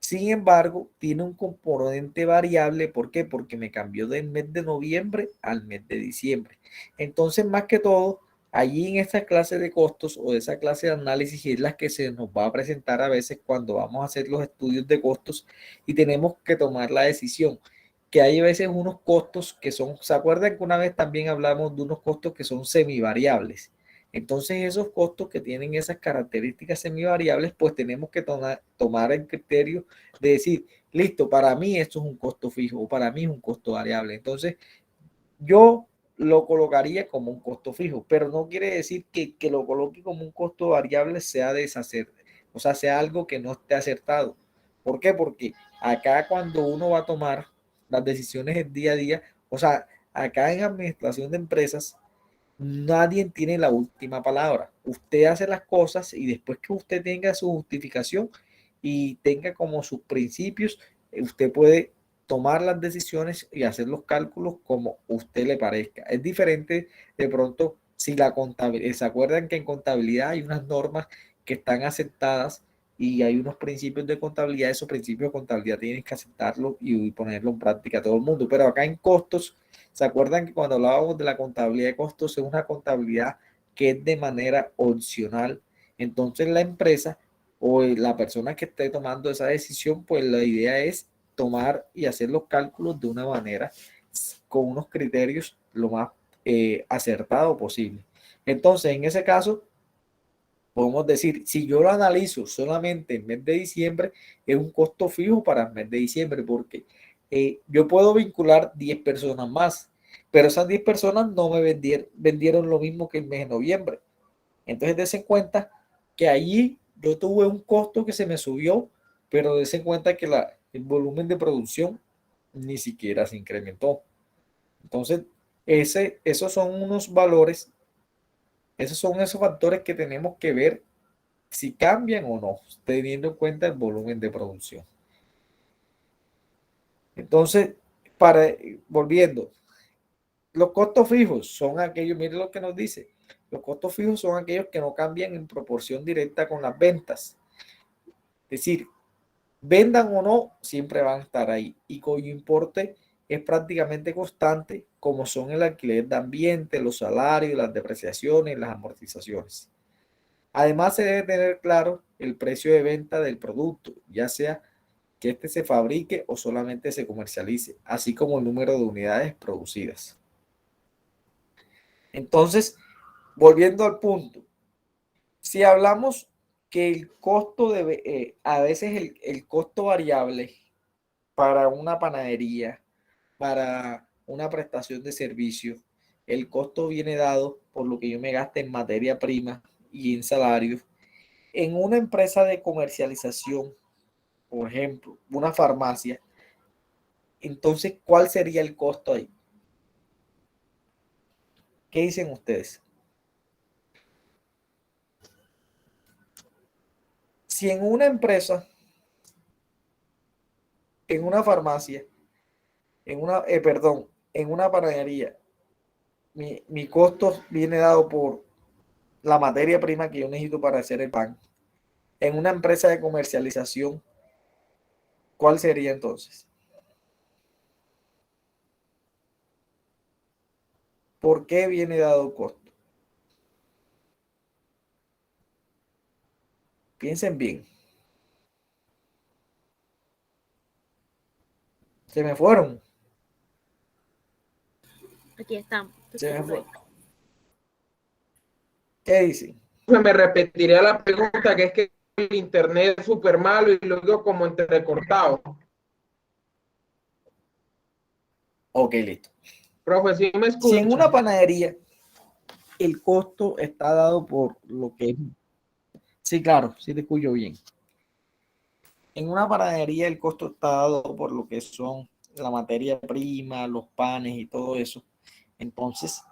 Sin embargo, tiene un componente variable. ¿Por qué? Porque me cambió del mes de noviembre al mes de diciembre. Entonces, más que todo, Allí en esta clase de costos o de esa clase de análisis es la que se nos va a presentar a veces cuando vamos a hacer los estudios de costos y tenemos que tomar la decisión, que hay a veces unos costos que son, ¿se acuerdan que una vez también hablamos de unos costos que son semivariables? Entonces esos costos que tienen esas características semivariables, pues tenemos que tomar el criterio de decir, listo, para mí esto es un costo fijo o para mí es un costo variable. Entonces yo lo colocaría como un costo fijo, pero no quiere decir que lo coloque como un costo variable sea o sea, sea algo que no esté acertado. ¿Por qué? Porque acá cuando uno va a tomar las decisiones del día a día, o sea, acá en administración de empresas, nadie tiene la última palabra. Usted hace las cosas y después que usted tenga su justificación y tenga como sus principios, usted puede tomar las decisiones y hacer los cálculos como usted le parezca. Es diferente de pronto si la contabilidad, ¿se acuerdan que en contabilidad hay unas normas que están aceptadas y hay unos principios de contabilidad? Esos principios de contabilidad tienen que aceptarlo y ponerlo en práctica todo el mundo. Pero acá en costos, ¿se acuerdan que cuando hablábamos de la contabilidad de costos es una contabilidad que es de manera opcional? Entonces la empresa o la persona que esté tomando esa decisión, pues la idea es tomar y hacer los cálculos de una manera con unos criterios lo más acertado posible. Entonces, en ese caso, podemos decir, si yo lo analizo solamente en mes de diciembre, es un costo fijo para el mes de diciembre, porque yo puedo vincular 10 personas más, pero esas 10 personas no me vendieron lo mismo que el mes de noviembre. Entonces, dése en cuenta que allí yo tuve un costo que se me subió, pero dése en cuenta que el volumen de producción ni siquiera se incrementó. Entonces, esos son unos valores, esos son esos factores que tenemos que ver si cambian o no, teniendo en cuenta el volumen de producción. Entonces, volviendo, los costos fijos son aquellos, miren lo que nos dice, los costos fijos son aquellos que no cambian en proporción directa con las ventas. Es decir, vendan o no, siempre van a estar ahí y cuyo importe es prácticamente constante, como son el alquiler de ambiente, los salarios, las depreciaciones, las amortizaciones. Además, se debe tener claro el precio de venta del producto, ya sea que éste se fabrique o solamente se comercialice, así como el número de unidades producidas. Entonces, volviendo al punto, si hablamos que el costo a veces el costo variable para una panadería, para una prestación de servicio, el costo viene dado por lo que yo me gaste en materia prima y en salarios. En una empresa de comercialización, por ejemplo, una farmacia, entonces, ¿cuál sería el costo ahí? ¿Qué dicen ustedes? Si en una empresa, en una farmacia, en una panadería, mi costo viene dado por la materia prima que yo necesito para hacer el pan. En una empresa de comercialización, ¿cuál sería entonces? ¿Por qué viene dado el costo? Piensen bien. Se me fueron. Aquí estamos. Se me fueron. ¿Qué dicen? Me repetiré la pregunta, que es que el internet es súper malo y lo digo como entrecortado. Ok, listo. Profe, ¿sí me escucha? Si en una panadería el costo está dado por lo que es... Sí, claro, sí te escucho bien. En una panadería el costo está dado por lo que son la materia prima, los panes y todo eso. Entonces,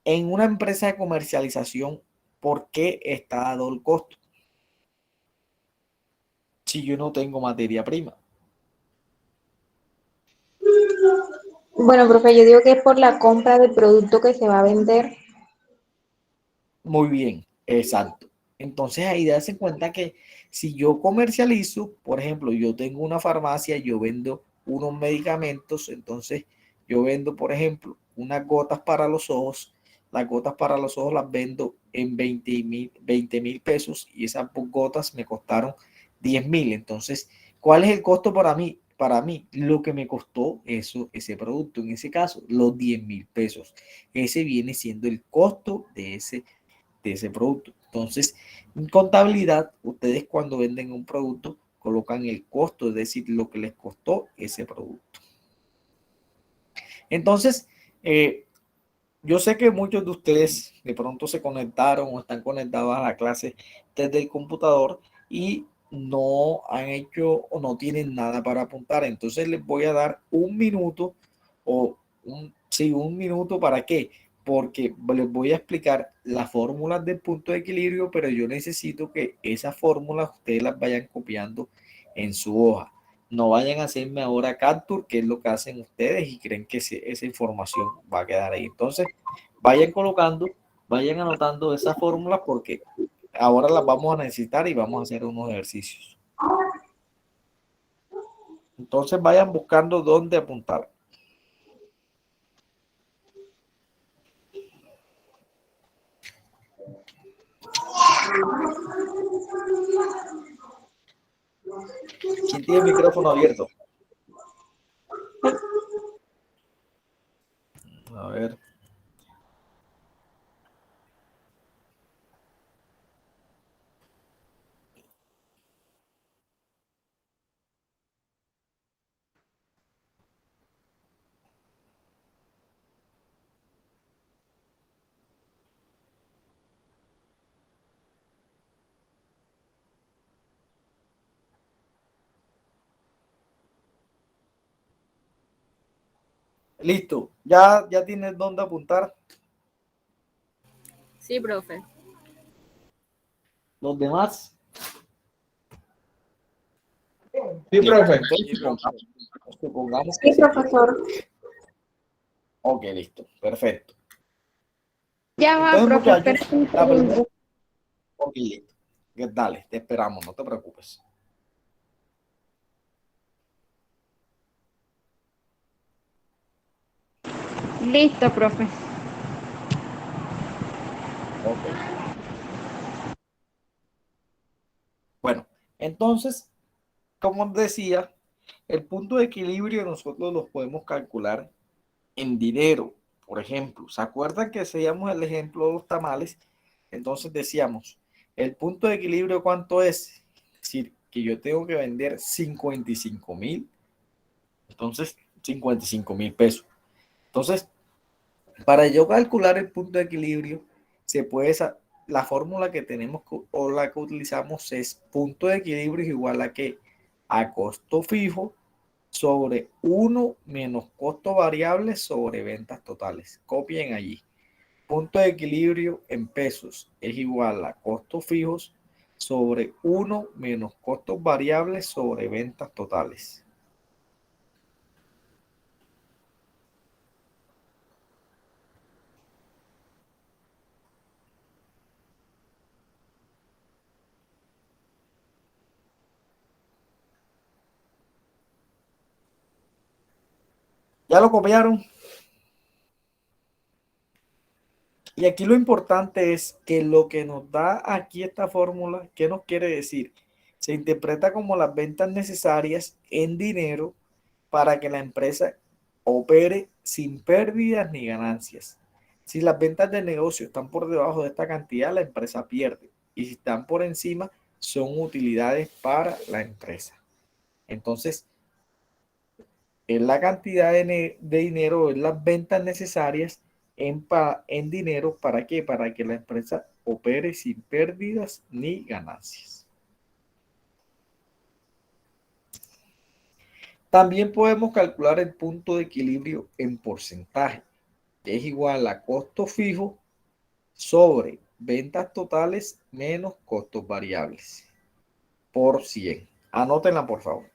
en una empresa de comercialización, ¿por qué está dado el costo? Si yo no tengo materia prima. Bueno, profe, yo digo que es por la compra del producto que se va a vender. Muy bien, exacto. Entonces ahí darse cuenta que si yo comercializo, por ejemplo, yo tengo una farmacia, yo vendo unos medicamentos, entonces yo vendo, por ejemplo, unas gotas para los ojos las gotas para los ojos las vendo en 20.000 pesos y esas gotas me costaron 10.000. Entonces, ¿cuál es el costo para mí? Para mí, lo que me costó ese producto, en ese caso, los 10.000 pesos. Ese viene siendo el costo de ese producto. Entonces, en contabilidad, ustedes cuando venden un producto, colocan el costo, es decir, lo que les costó ese producto. Entonces, yo sé que muchos de ustedes de pronto se conectaron o están conectados a la clase desde el computador y no han hecho o no tienen nada para apuntar. Entonces les voy a dar un minuto o un minuto. ¿Para qué? Porque les voy a explicar las fórmulas del punto de equilibrio, pero yo necesito que esas fórmulas ustedes las vayan copiando en su hoja. No vayan a hacerme ahora capture, que es lo que hacen ustedes y creen que esa información va a quedar ahí. Entonces, vayan colocando, vayan anotando esas fórmulas porque ahora las vamos a necesitar y vamos a hacer unos ejercicios. Entonces, vayan buscando dónde apuntar. ¿Quién tiene el micrófono abierto? A ver. Listo. ¿Ya tienes dónde apuntar? Sí, profe. ¿Los demás? Sí, profe. Supongamos Sí, que sí. profesor. Ok, listo. Perfecto. Ya va, Entonces, profe, muchachos, espera un la segundo. primera... Ok, listo. Dale, te esperamos, no te preocupes. Listo, profe. Ok. Bueno, entonces, como decía, el punto de equilibrio nosotros los podemos calcular en dinero. Por ejemplo, ¿se acuerdan que hacíamos el ejemplo de los tamales? Entonces decíamos, el punto de equilibrio, ¿cuánto es? Es decir, que yo tengo que vender 55.000. Entonces, 55.000 pesos. Entonces, para yo calcular el punto de equilibrio, se puede, la fórmula que tenemos o la que utilizamos es punto de equilibrio es igual a que a costo fijo sobre 1 menos costo variable sobre ventas totales. Copien allí. Punto de equilibrio en pesos es igual a costos fijos sobre 1 menos costos variables sobre ventas totales. ¿Ya lo copiaron? Y aquí lo importante es que lo que nos da aquí esta fórmula, ¿qué nos quiere decir? Se interpreta como las ventas necesarias en dinero para que la empresa opere sin pérdidas ni ganancias. Si las ventas de negocio están por debajo de esta cantidad, la empresa pierde. Y si están por encima, son utilidades para la empresa. Entonces, es la cantidad de dinero, es las ventas necesarias en dinero. ¿Para qué? Para que la empresa opere sin pérdidas ni ganancias. También podemos calcular el punto de equilibrio en porcentaje. Es igual a costo fijo sobre ventas totales menos costos variables por 100. Anótenla, por favor.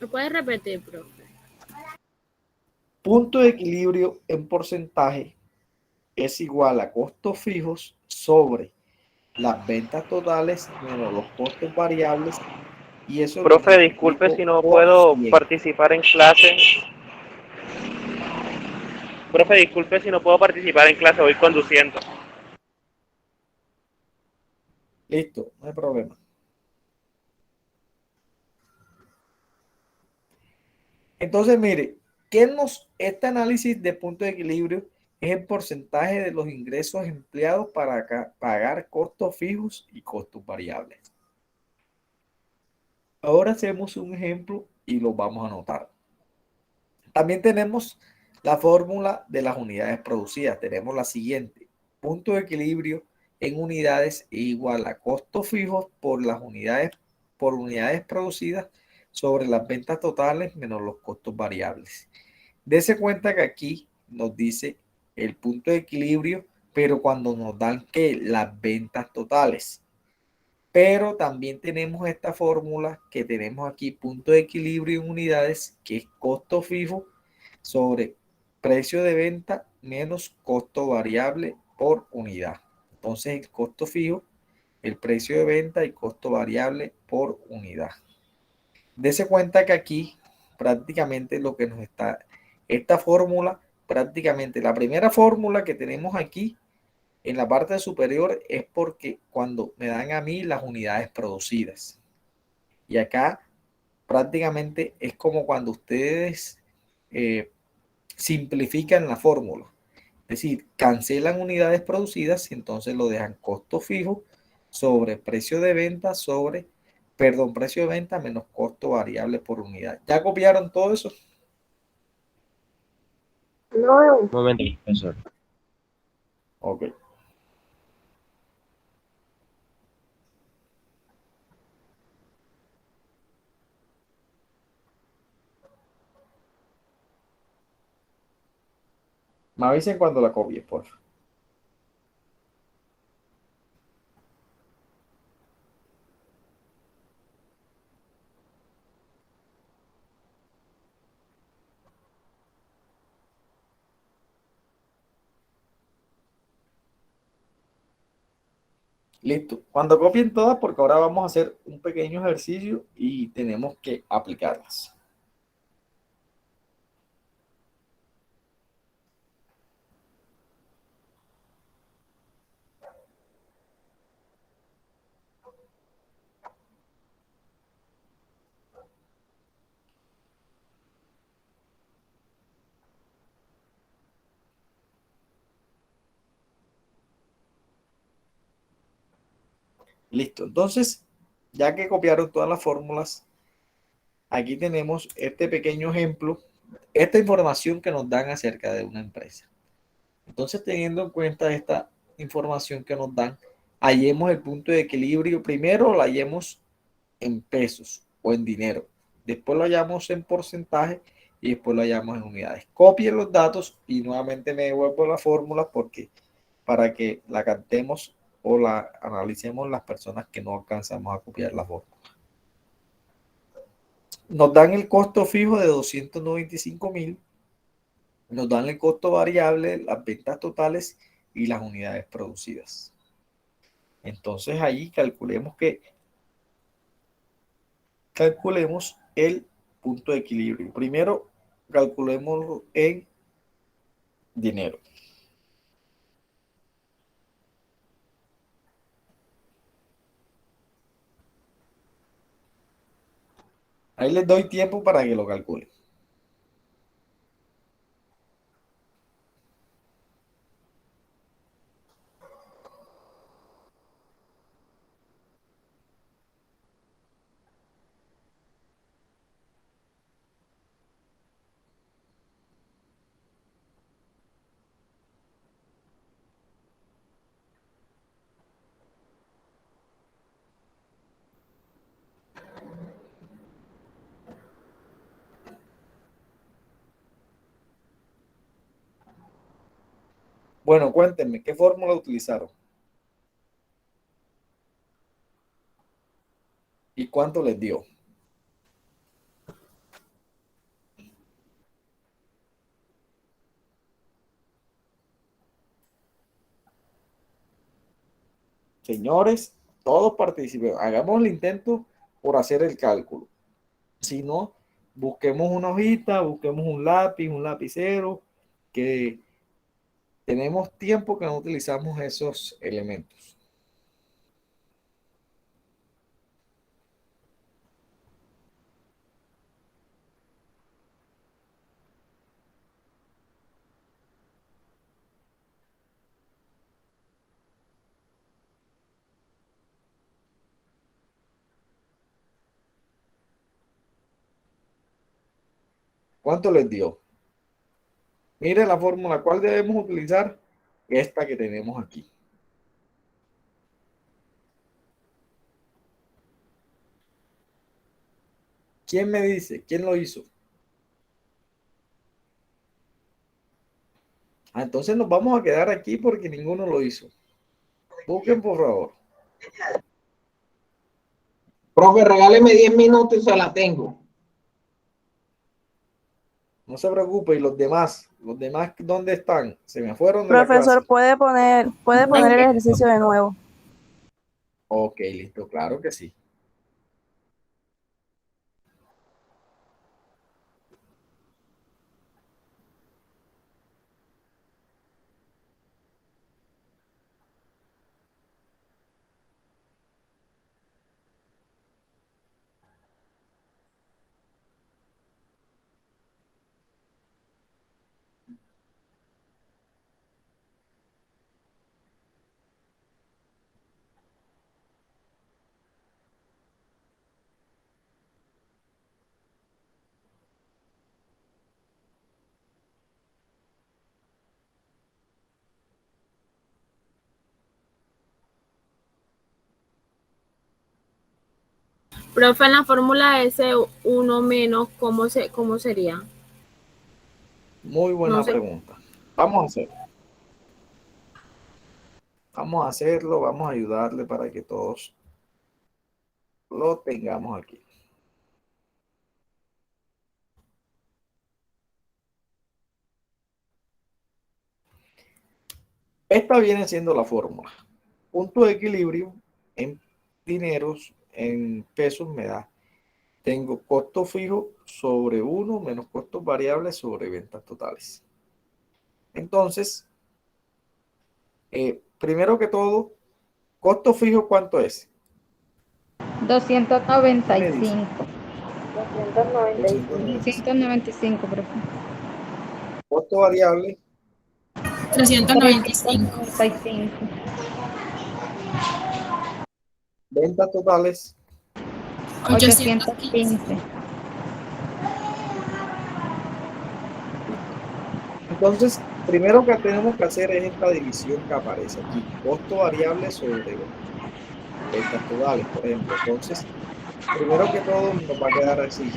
¿Lo puedes repetir, profe? Punto de equilibrio en porcentaje es igual a costos fijos sobre las ventas totales menos los costos variables y eso Profe, lo disculpe multiplico si no por puedo 100. participar en clase. Profe, disculpe si no puedo participar en clase, voy conduciendo. Listo, no hay problema. Entonces, mire, este análisis de punto de equilibrio es el porcentaje de los ingresos empleados para pagar costos fijos y costos variables. Ahora hacemos un ejemplo y lo vamos a anotar. También tenemos la fórmula de las unidades producidas. Tenemos la siguiente. Punto de equilibrio en unidades es igual a costos fijos por unidades producidas sobre las ventas totales menos los costos variables. Dese cuenta que aquí nos dice el punto de equilibrio, pero cuando nos dan que las ventas totales. Pero también tenemos esta fórmula que tenemos aquí, punto de equilibrio en unidades, que es costo fijo sobre precio de venta menos costo variable por unidad. Entonces el costo fijo, el precio de venta y costo variable por unidad. Dese cuenta que aquí prácticamente lo que nos está, esta fórmula, prácticamente la primera fórmula que tenemos aquí en la parte superior es porque cuando me dan a mí las unidades producidas. Y acá prácticamente es como cuando ustedes simplifican la fórmula. Es decir, cancelan unidades producidas y entonces lo dejan costo fijo sobre precio de venta precio de venta menos costo variable por unidad. ¿Ya copiaron todo eso? No, Un momento, profesor. Ok. Me avisen cuando la copie, por favor. Listo. Cuando copien todas, porque ahora vamos a hacer un pequeño ejercicio y tenemos que aplicarlas. Listo. Entonces, ya que copiaron todas las fórmulas, aquí tenemos este pequeño ejemplo, esta información que nos dan acerca de una empresa. Entonces, teniendo en cuenta esta información que nos dan, hallemos el punto de equilibrio. Primero lo hallemos en pesos o en dinero. Después lo hallamos en porcentaje y después lo hallamos en unidades. Copien los datos y nuevamente me devuelvo la fórmula porque para que la cantemos o la analicemos las personas que no alcanzamos a copiar la fórmula. Nos dan el costo fijo de 295,000. Nos dan el costo variable, las ventas totales y las unidades producidas. Entonces ahí calculemos el punto de equilibrio. Primero calculemos en dinero. Ahí les doy tiempo para que lo calculen. Bueno, cuéntenme, ¿qué fórmula utilizaron? ¿Y cuánto les dio? Señores, todos participen. Hagamos el intento por hacer el cálculo. Si no, busquemos una hojita, busquemos un lápiz, un lapicero que tenemos tiempo que no utilizamos esos elementos. ¿Cuánto les dio? Mire la fórmula, ¿cuál debemos utilizar? Esta que tenemos aquí. ¿Quién me dice? ¿Quién lo hizo? Entonces nos vamos a quedar aquí porque ninguno lo hizo. Busquen, por favor. Profe, regáleme 10 minutos y se la tengo. No se preocupe. ¿Y los demás dónde están? Se me fueron de la Profesor, clase. puede poner el ejercicio de nuevo. Ok, listo, claro que sí. Profe, en la fórmula S1 menos, ¿cómo sería? Muy buena No sé. pregunta. Vamos a hacerlo. Vamos a hacerlo, vamos a ayudarle para que todos lo tengamos aquí. Esta viene siendo la fórmula. Punto de equilibrio en dineros, en pesos me da. Tengo costo fijo sobre 1 menos costos variables sobre ventas totales. Entonces, primero que todo, costo fijo, ¿cuánto es? 295. 295. 295, profe. Costo variable, 395. 395. ventas totales, 815. 815. Entonces, primero que tenemos que hacer es esta división que aparece aquí. Costo variable sobre ventas totales, por ejemplo. Entonces, primero que todo nos va a quedar así.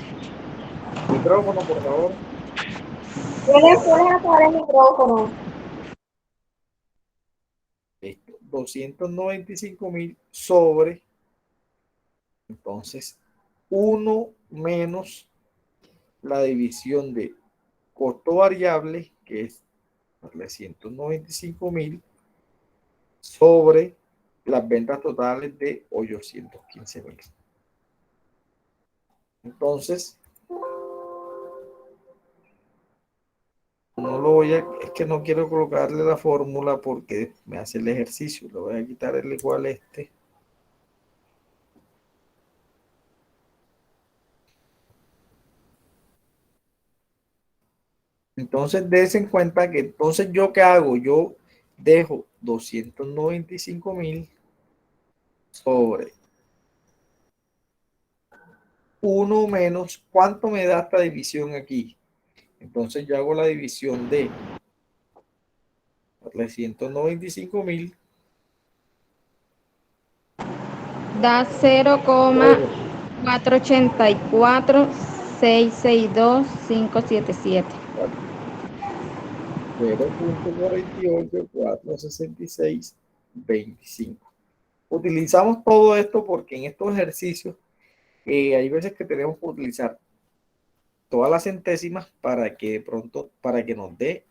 Micrófono, por favor. ¿Puedes apagar el micrófono? Listo. 295.000 sobre, entonces, 1 menos la división de costo variable, que es 395.000, sobre las ventas totales de 815.000. Entonces, no lo voy a, es que no quiero colocarle la fórmula porque me hace el ejercicio. Le voy a quitar el igual este. Entonces, des en cuenta que entonces yo qué hago, yo dejo 295.000 sobre 1 menos, ¿cuánto me da esta división aquí? Entonces yo hago la división de 395.000. Da 0,484,662,577. 0.4846625. Utilizamos todo esto porque en estos ejercicios hay veces que tenemos que utilizar todas las centésimas para que de pronto, para que nos dé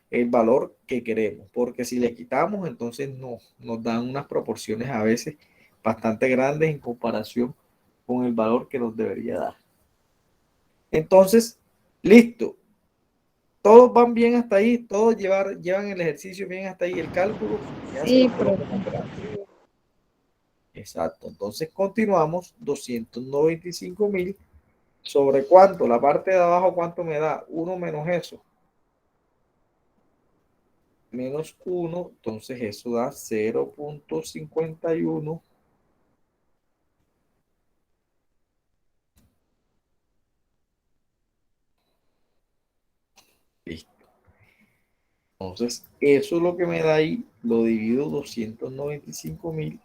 el valor que queremos, porque si le quitamos, entonces nos dan unas proporciones a veces bastante grandes en comparación con el valor que nos debería dar. Entonces, listo, Todos van bien hasta ahí, todos llevan el ejercicio bien hasta ahí, el cálculo. Ya se Sí, lo coloco profe. más grande. Exacto, entonces continuamos, 295.000 sobre cuánto, la parte de abajo, ¿cuánto me da? 1 menos eso, menos 1, entonces eso da 0.51. Listo. Entonces, eso es lo que me da ahí, lo divido 295.000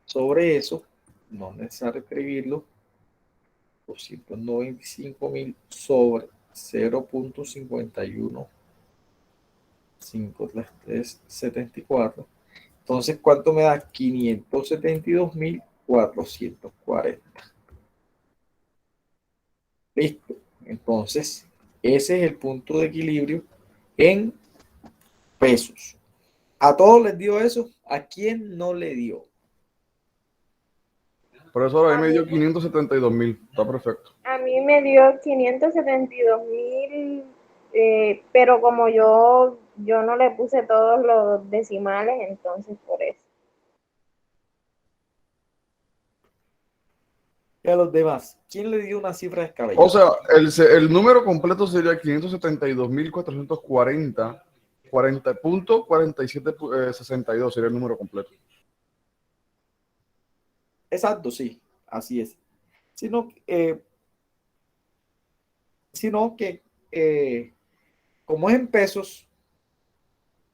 sobre eso, no es necesario escribirlo, 295.000 sobre 0.51, 53374. Entonces, ¿cuánto me da? 572.440. Listo. Entonces, ese es el punto de equilibrio en pesos. ¿A todos les dio eso? ¿A quién no le dio? Profesor, a mí me dio 572.000. Está perfecto. A mí me dio 572.000, pero como yo no le puse todos los decimales, entonces por eso. Y a los demás, ¿quién le dio una cifra O descabellada? sea, el número completo sería 572.440, 40.4762 sería el número completo. Exacto, sí, así es. Sino, sino que como es en pesos,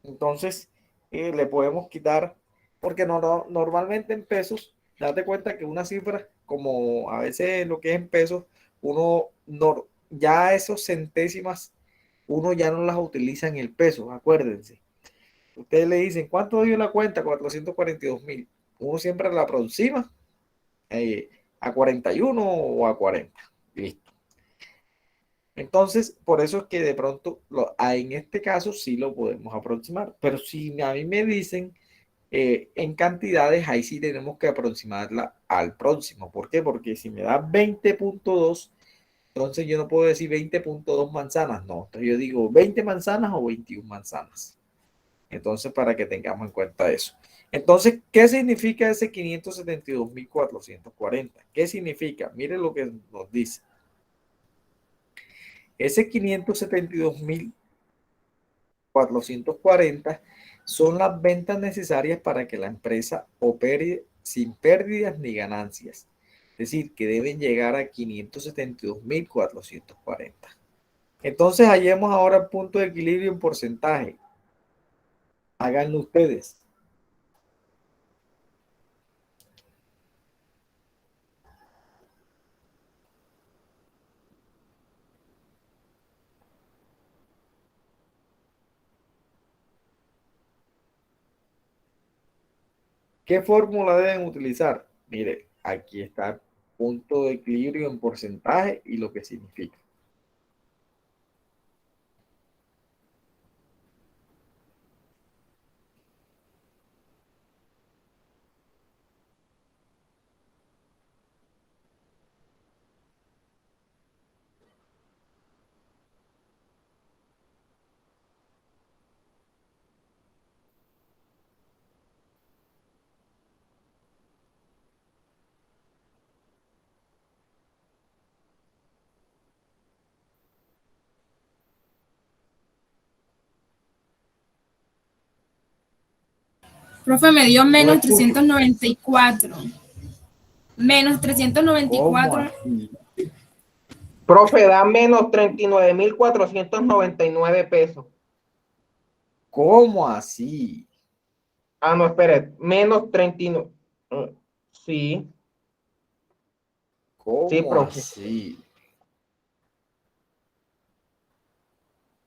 entonces le podemos quitar, porque normalmente en pesos, date cuenta que una cifra, como a veces lo que es en pesos, uno ya esos centésimas, uno ya no las utiliza en el peso, acuérdense. Ustedes le dicen, ¿cuánto dio la cuenta? 442.000. Uno siempre la aproxima a 41 o a 40. Listo. Entonces, por eso es que de pronto, en este caso sí lo podemos aproximar, pero si a mí me dicen en cantidades, ahí sí tenemos que aproximarla al próximo. ¿Por qué? Porque si me da 20.2, entonces yo no puedo decir 20.2 manzanas, no. Entonces yo digo 20 manzanas o 21 manzanas. Entonces, para que tengamos en cuenta eso. Entonces, ¿qué significa ese 572.440? ¿Qué significa? Mire lo que nos dice. Ese 572.440 son las ventas necesarias para que la empresa opere sin pérdidas ni ganancias. Es decir, que deben llegar a 572.440. Entonces, hallemos ahora el punto de equilibrio en porcentaje. Háganlo ustedes. ¿Qué fórmula deben utilizar? Mire, aquí está el punto de equilibrio en porcentaje y lo que significa. Profe, me dio No menos escucho. 394. Menos ¿Cómo 394. así? Profe, da menos 39.499 pesos. ¿Cómo así? Ah, no, espere, menos 39. Sí, sí, ¿Cómo profe. así?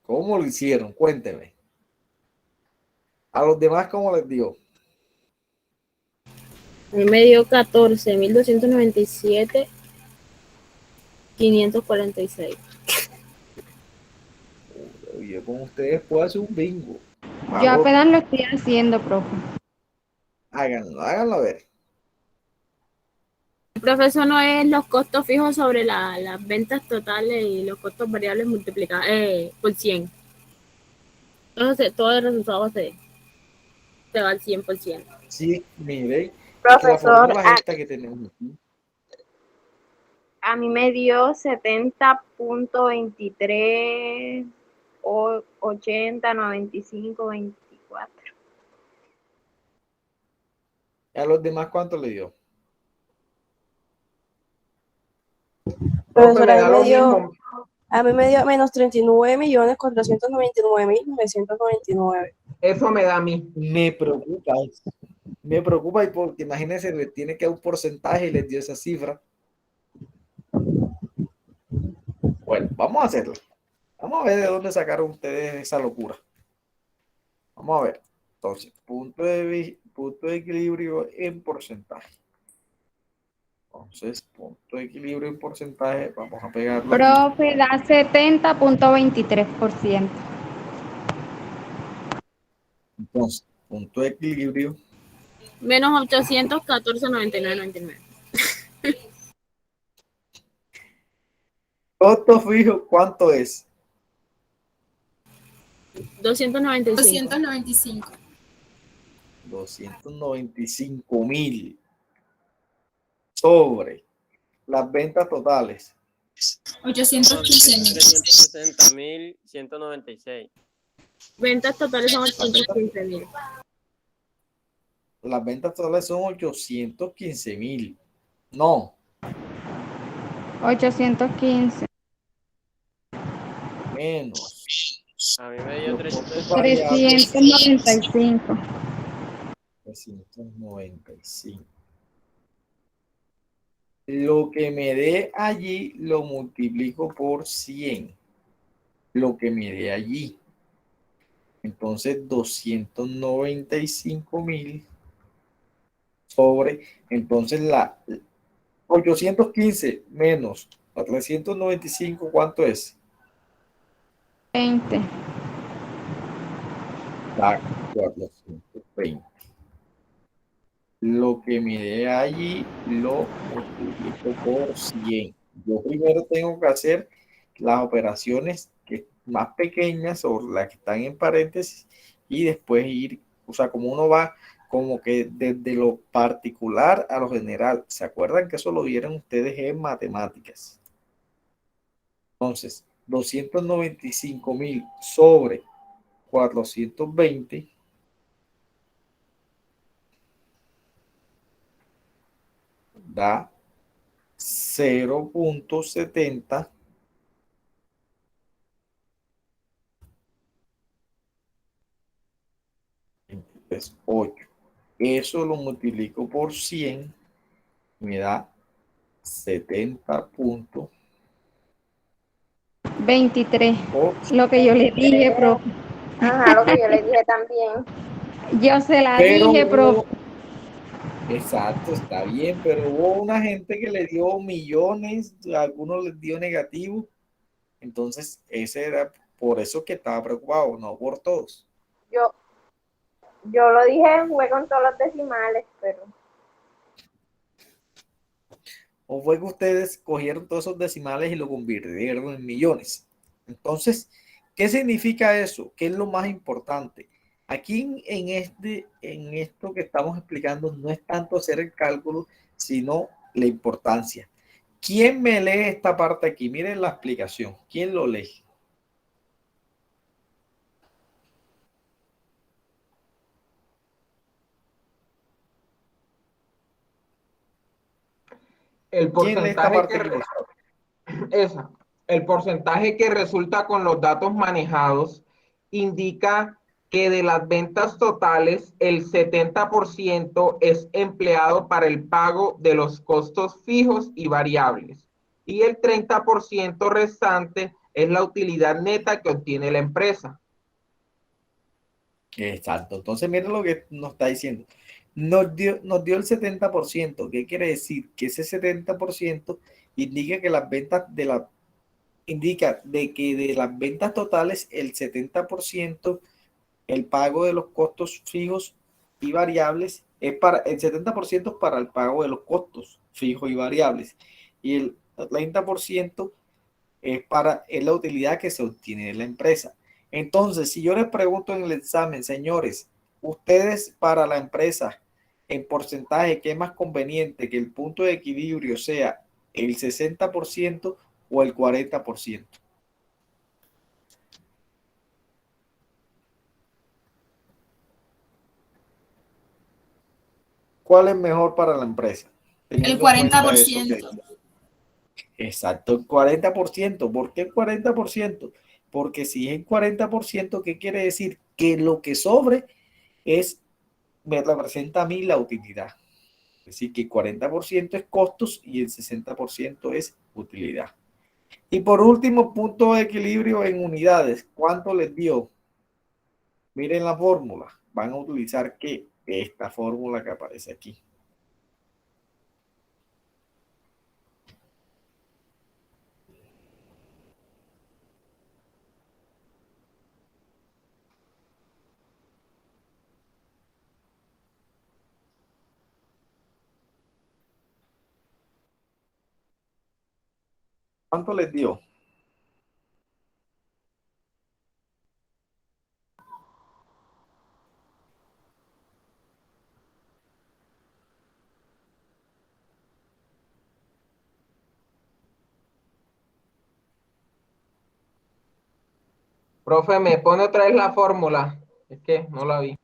¿Cómo lo hicieron? Cuénteme. A los demás, ¿cómo les dio? A mí me dio 14.297.546. Yo con ustedes puedo hacer un bingo. Yo Vamos, apenas lo estoy haciendo, profe. háganlo, háganlo a ver. El profesor no es los costos fijos sobre las ventas totales y los costos variables multiplicados por 100. Entonces, todo el resultado se va al 100%. Sí, mire, es que la Profesor, fórmula es esta que tenemos aquí. a mí me dio 70.23 o 80, 95, 24. ¿Y a los demás cuánto le dio? Profe, Profesor, me da lo mismo. a mí me dio menos 39.499.999. Eso me da a mí. Me preocupa eso. Me preocupa y porque imagínense, le tiene que dar un porcentaje y les dio esa cifra. Bueno, vamos a hacerlo. Vamos a ver de dónde sacaron ustedes esa locura. Vamos a ver. Entonces, punto de equilibrio en porcentaje. Entonces, punto de equilibrio en porcentaje, vamos a pegarlo aquí. Profe, da 70.23%. Entonces, punto de equilibrio. Menos 814.99.99. Costo fijo, ¿cuánto es? 295. 295. 295.000 sobre las ventas totales. 815.000. 360.196. Ventas totales son 815.000. Las ventas totales son 815.000. No, 815. menos. A mí me dio Los costos 300. variables, 395. 395. Lo que me dé allí lo multiplico por 100. Lo que me dé allí. Entonces, 295.000 sobre, entonces la 815 menos la 395, ¿cuánto es? 20. Da 420. Lo que me dé allí lo multiplico por 100. Yo primero tengo que hacer las operaciones más pequeñas o las que están en paréntesis y después ir, o sea, como uno va como que desde lo particular a lo general. ¿Se acuerdan que eso lo vieron ustedes en matemáticas? Entonces, 295.000 sobre 420 da 0.70. Entonces, 8. Eso lo multiplico por 100, me da 23. .23. Lo que yo le dije, profe. Ajá, lo que yo le dije también. Yo se la Pero dije, profe. exacto, está bien, pero hubo una gente que le dio millones, a algunos les dio negativo. Entonces, ese era por eso que estaba preocupado, no por todos. Yo lo dije, fue con todos los decimales, pero ¿O fue que ustedes cogieron todos esos decimales y lo convirtieron en millones? Entonces, ¿qué significa eso? ¿Qué es lo más importante? Aquí en esto que estamos explicando no es tanto hacer el cálculo, sino la importancia. ¿Quién me lee esta parte aquí? Miren la explicación. ¿Quién lo lee? El ¿Quién lee esta porcentaje parte aquí? el porcentaje que resulta con los datos manejados indica que de las ventas totales, el 70% es empleado para el pago de los costos fijos y variables, y el 30% restante es la utilidad neta que obtiene la empresa. Exacto. Entonces, miren lo que nos está diciendo. Nos dio el 70%. ¿Qué quiere decir? Que ese 70% indica que las ventas indica de que de las ventas totales, el 70%, el pago de los costos fijos y variables, el 70% es para el pago de los costos fijos y variables. Y el 30% es la utilidad que se obtiene de la empresa. Entonces, si yo les pregunto en el examen, señores, ustedes para la empresa, en porcentaje, ¿qué es más conveniente? ¿Que el punto de equilibrio sea el 60% o el 40%? ¿Cuál es mejor para la empresa? El Teniendo en cuenta eso 40%. Exacto, el 40%. ¿Por qué el 40%? Porque si es el 40%, ¿qué quiere decir? Que lo que sobre me representa a mí la utilidad. Es decir, que el 40% es costos y el 60% es utilidad. Y por último, punto de equilibrio en unidades. ¿Cuánto les dio? Miren la fórmula. Van a utilizar ¿qué? Esta fórmula que aparece aquí. ¿Cuánto les dio? Profe, ¿me pone otra vez la fórmula? Es que no la vi.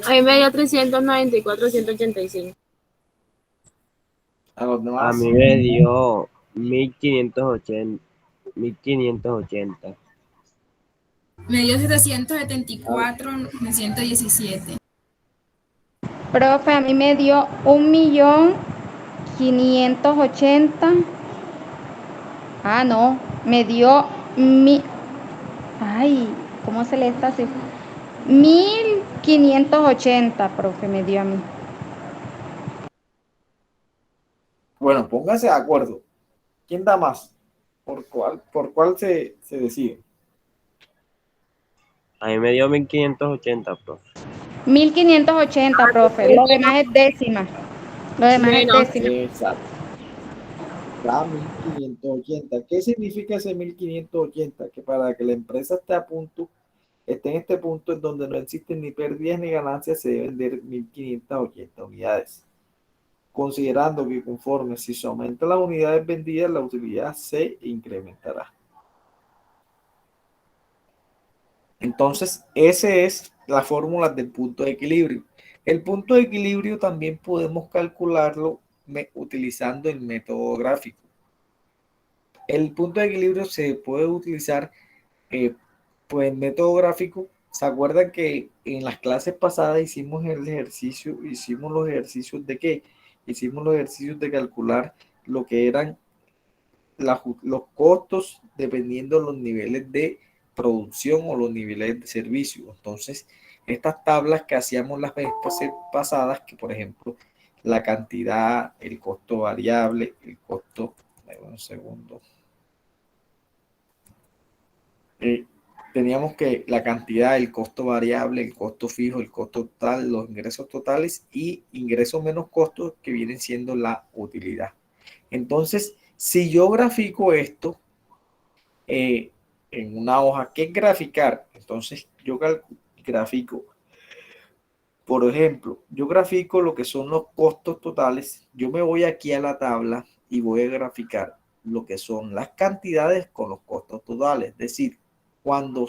A mí me dio 394,185. A los A demás. mí me dio 1580. 1580. Me dio 774,917. Profe, a mí me dio 1.580.000. Ah, no, me dio ay, ¿cómo se le está así? 1.580, profe, me dio a mí. Bueno, pónganse de acuerdo. ¿Quién da más? ¿Por cuál se decide? A mí me dio 1580, profe. 1.580, profe. Lo demás es décima. Lo demás es Bueno, décima. Exacto. Da 1580. ¿Qué significa ese 1580? Que para que la empresa esté en este punto en donde no existen ni pérdidas ni ganancias, se deben vender 1580 unidades. Considerando que conforme si se aumentan las unidades vendidas, la utilidad se incrementará. Entonces, esa es la fórmula del punto de equilibrio. El punto de equilibrio también podemos calcularlo utilizando el método gráfico. El punto de equilibrio se puede utilizar pues, el método gráfico. ¿Se acuerdan que en las clases pasadas hicimos los ejercicios de qué? Hicimos los ejercicios de calcular lo que eran los costos dependiendo de los niveles de producción o los niveles de servicio. Entonces, estas tablas que hacíamos las veces pasadas, que por ejemplo, la cantidad, el costo variable, el costo, un segundo, teníamos que la cantidad, el costo variable, el costo fijo, el costo total, los ingresos totales y ingresos menos costos que vienen siendo la utilidad. Entonces, si yo grafico esto, en una hoja, ¿qué es graficar? Entonces yo grafico, por ejemplo, yo grafico lo que son los costos totales. Yo me voy aquí a la tabla y voy a graficar lo que son las cantidades con los costos totales. Es decir, cuando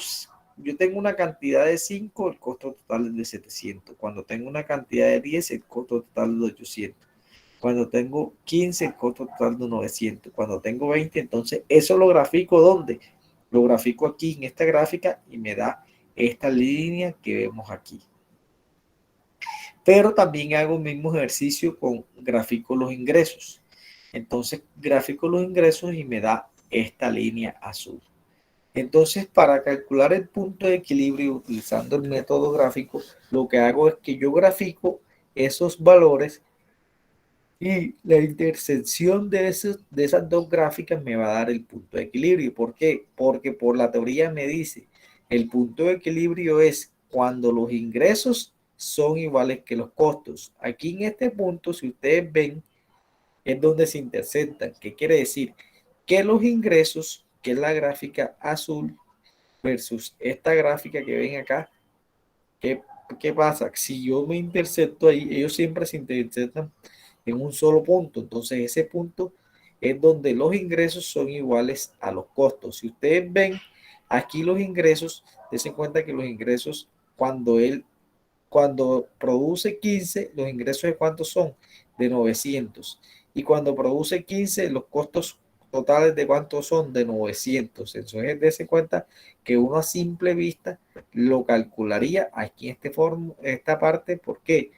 yo tengo una cantidad de 5, el costo total es de 700. Cuando tengo una cantidad de 10, el costo total es de 800. Cuando tengo 15, el costo total de 900. Cuando tengo 20, entonces eso lo grafico ¿dónde? Lo grafico aquí en esta gráfica y me da esta línea que vemos aquí. Pero también hago el mismo ejercicio con gráfico los ingresos. Entonces gráfico los ingresos y me da esta línea azul. Entonces, para calcular el punto de equilibrio utilizando el método gráfico, lo que hago es que yo grafico esos valores y la intersección de esas dos gráficas me va a dar el punto de equilibrio. ¿Por qué? Porque por la teoría me dice, el punto de equilibrio es cuando los ingresos son iguales que los costos. Aquí en este punto, si ustedes ven, es donde se intersectan. ¿Qué quiere decir? Que los ingresos, que es la gráfica azul, versus esta gráfica que ven acá, ¿qué pasa? Si yo me intersecto ahí, ellos siempre se intersectan en un solo punto. Entonces ese punto es donde los ingresos son iguales a los costos. Si ustedes ven aquí los ingresos, dense cuenta que los ingresos cuando produce 15, los ingresos de cuántos son? De 900. Y cuando produce 15, los costos totales de cuántos son? De 900. Entonces, dense cuenta que uno a simple vista lo calcularía aquí en esta parte. ¿Por qué?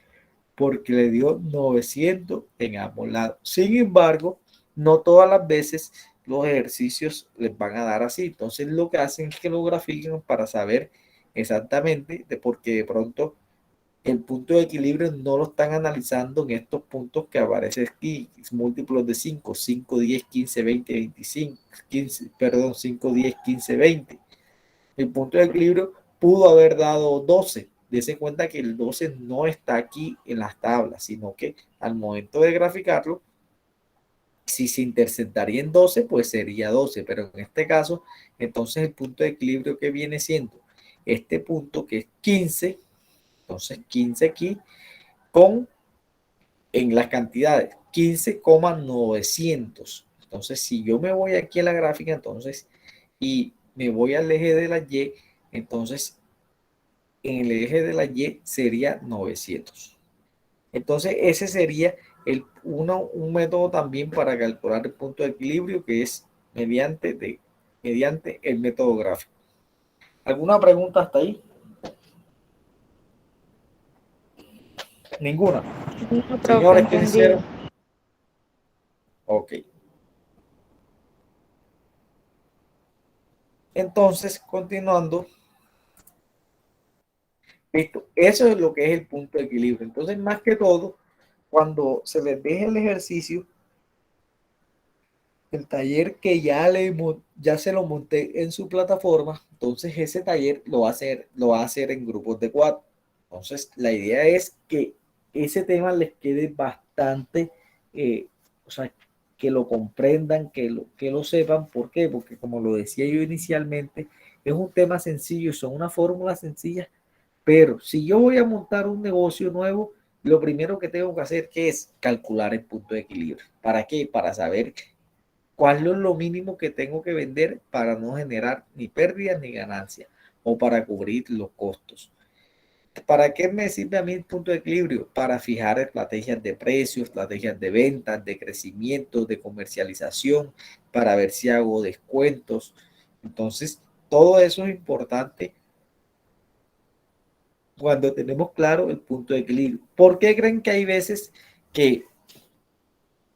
Porque le dio 900 en ambos lados. Sin embargo, no todas las veces los ejercicios les van a dar así. Entonces, lo que hacen es que lo grafiquen para saber exactamente, porque de pronto el punto de equilibrio no lo están analizando en estos puntos que aparecen aquí, múltiplos de 5, 5, 10, 15, 20, 25, 15, perdón, 5, 10, 15, 20. El punto de equilibrio pudo haber dado 12. Dese cuenta que el 12 no está aquí en las tablas, sino que al momento de graficarlo, si se intersectaría en 12, pues sería 12, pero en este caso, entonces el punto de equilibrio que viene siendo este punto que es 15, entonces 15 aquí en las cantidades 15,900. Entonces si yo me voy aquí a la gráfica, entonces, y me voy al eje de la Y, entonces en el eje de la Y sería 900. Entonces ese sería un método también para calcular el punto de equilibrio, que es mediante el método gráfico. ¿Alguna pregunta hasta ahí? Ninguna. No, Señores, ¿qué entendido. hicieron? Ok. Entonces, continuando. Listo. Eso es lo que es el punto de equilibrio. Entonces, más que todo, cuando se les deje el ejercicio, el taller que ya se lo monté en su plataforma, entonces ese taller lo va a hacer en grupos de 4. Entonces, la idea es que ese tema les quede bastante, o sea, que lo comprendan, que lo sepan. ¿Por qué? Porque como lo decía yo inicialmente, es un tema sencillo, son una fórmula sencilla, pero si yo voy a montar un negocio nuevo, lo primero que tengo que hacer es calcular el punto de equilibrio. ¿Para qué? Para saber cuál es lo mínimo que tengo que vender para no generar ni pérdidas ni ganancias, o para cubrir los costos. ¿Para qué me sirve a mí el punto de equilibrio? Para fijar estrategias de precios, estrategias de ventas, de crecimiento, de comercialización, para ver si hago descuentos. Entonces, todo eso es importante cuando tenemos claro el punto de equilibrio. ¿Por qué creen que hay veces que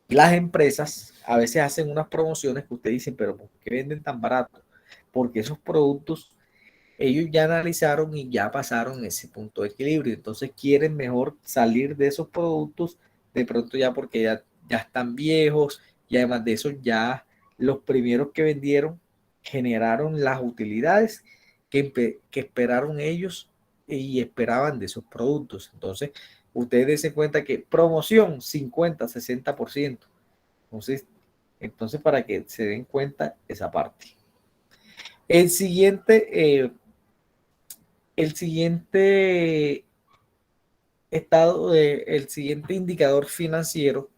las empresas a veces hacen unas promociones que ustedes dicen, pero ¿por qué venden tan barato? Porque esos productos ellos ya analizaron y ya pasaron ese punto de equilibrio. Entonces quieren mejor salir de esos productos de pronto ya porque ya están viejos, y además de eso ya los primeros que vendieron generaron las utilidades que esperaron ellos y esperaban de esos productos. Entonces ustedes se cuenta que promoción 50, 60%. Entonces, para que se den cuenta esa parte. El siguiente, el siguiente el siguiente indicador financiero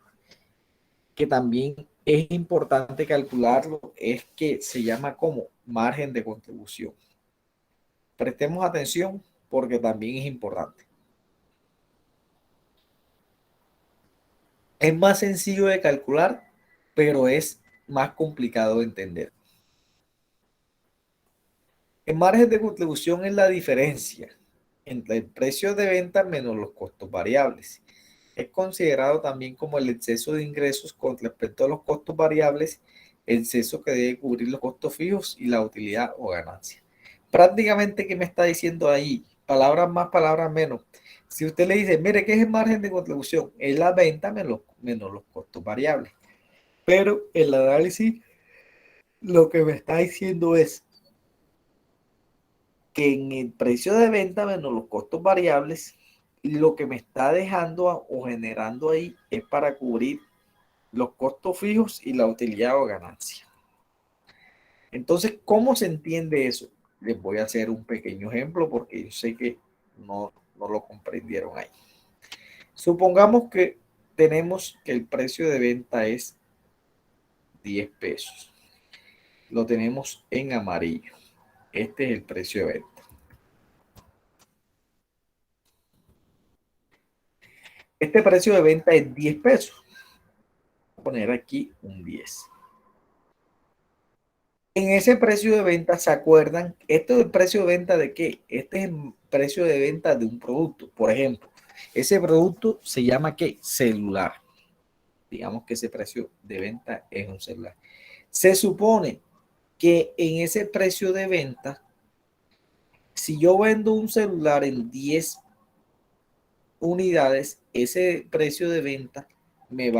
que también es importante calcularlo es que se llama como margen de contribución. Prestemos atención porque también es importante. Es más sencillo de calcular, pero es más complicado de entender. El margen de contribución es la diferencia entre el precio de venta menos los costos variables. Es considerado también como el exceso de ingresos con respecto a los costos variables, el exceso que debe cubrir los costos fijos y la utilidad o ganancia. Prácticamente, ¿qué me está diciendo ahí? Palabras más, palabras menos. Si usted le dice, mire, ¿qué es el margen de contribución? Es la venta menos los costos variables. Pero el análisis lo que me está diciendo es que en el precio de venta menos los costos variables, lo que me está dejando o generando ahí es para cubrir los costos fijos y la utilidad o ganancia. Entonces, ¿cómo se entiende eso? Les voy a hacer un pequeño ejemplo porque yo sé que no lo comprendieron ahí. Supongamos que tenemos que el precio de venta es 10 pesos. Lo tenemos en amarillo. Este es el precio de venta. Este precio de venta es 10 pesos. Voy a poner aquí un 10. En ese precio de venta, ¿se acuerdan? ¿Esto es el precio de venta de qué? Este es el precio de venta de un producto. Por ejemplo, ese producto se llama ¿qué? Celular. Digamos que ese precio de venta es un celular. Se supone que en ese precio de venta, si yo vendo un celular en 10 unidades, ese precio de venta me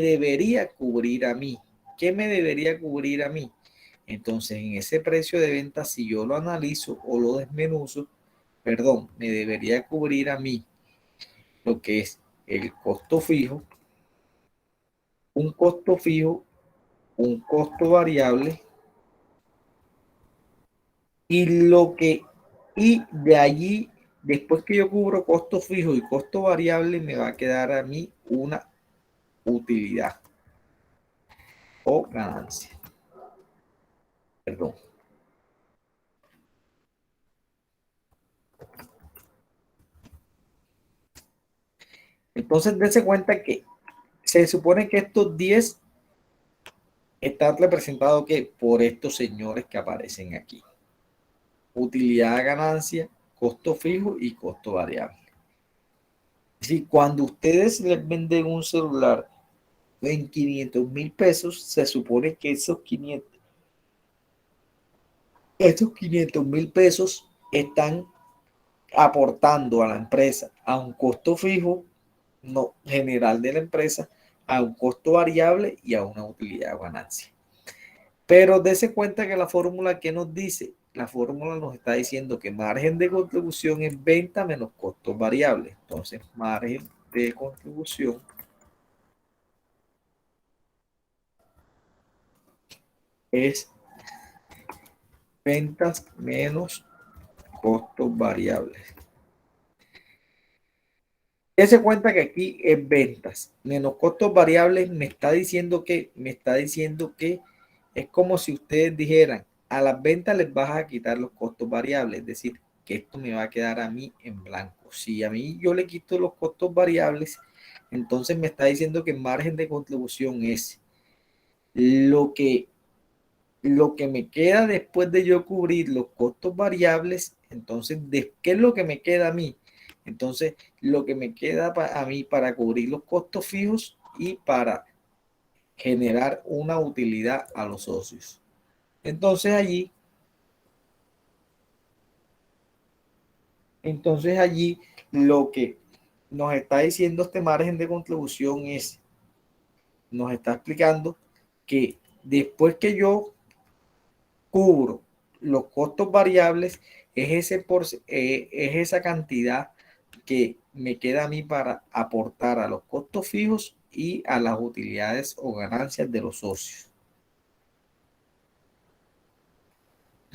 debería cubrir a mí. ¿Qué me debería cubrir a mí? Entonces, en ese precio de venta, si yo lo analizo o lo desmenuzo, perdón, me debería cubrir a mí lo que es el costo fijo, un costo fijo, un costo variable y de allí, después que yo cubro costo fijo y costo variable, me va a quedar a mí una utilidad o ganancia. Perdón. Entonces, dése cuenta que se supone que estos 10 están representados por estos señores que aparecen aquí. Utilidad, ganancia, costo fijo y costo variable. Si cuando ustedes les venden un celular en 500,000 pesos, se supone que esos 500,000 pesos están aportando a la empresa a un costo fijo no general de la empresa, a un costo variable y a una utilidad o ganancia. Pero dése cuenta que la fórmula que nos dice, la fórmula nos está diciendo que margen de contribución es venta menos costos variables. Entonces, margen de contribución es ventas menos costos variables. Dése cuenta que aquí es ventas menos costos variables. Me está diciendo que es como si ustedes dijeran, a las ventas les vas a quitar los costos variables, es decir, que esto me va a quedar a mí en blanco. Si a mí yo le quito los costos variables, entonces me está diciendo que el margen de contribución es lo que me queda después de yo cubrir los costos variables. Entonces, ¿qué es lo que me queda a mí? Entonces, lo que me queda a mí para cubrir los costos fijos y para generar una utilidad a los socios. Entonces allí lo que nos está diciendo este margen de contribución nos está explicando que después que yo cubro los costos variables, es esa cantidad que me queda a mí para aportar a los costos fijos y a las utilidades o ganancias de los socios.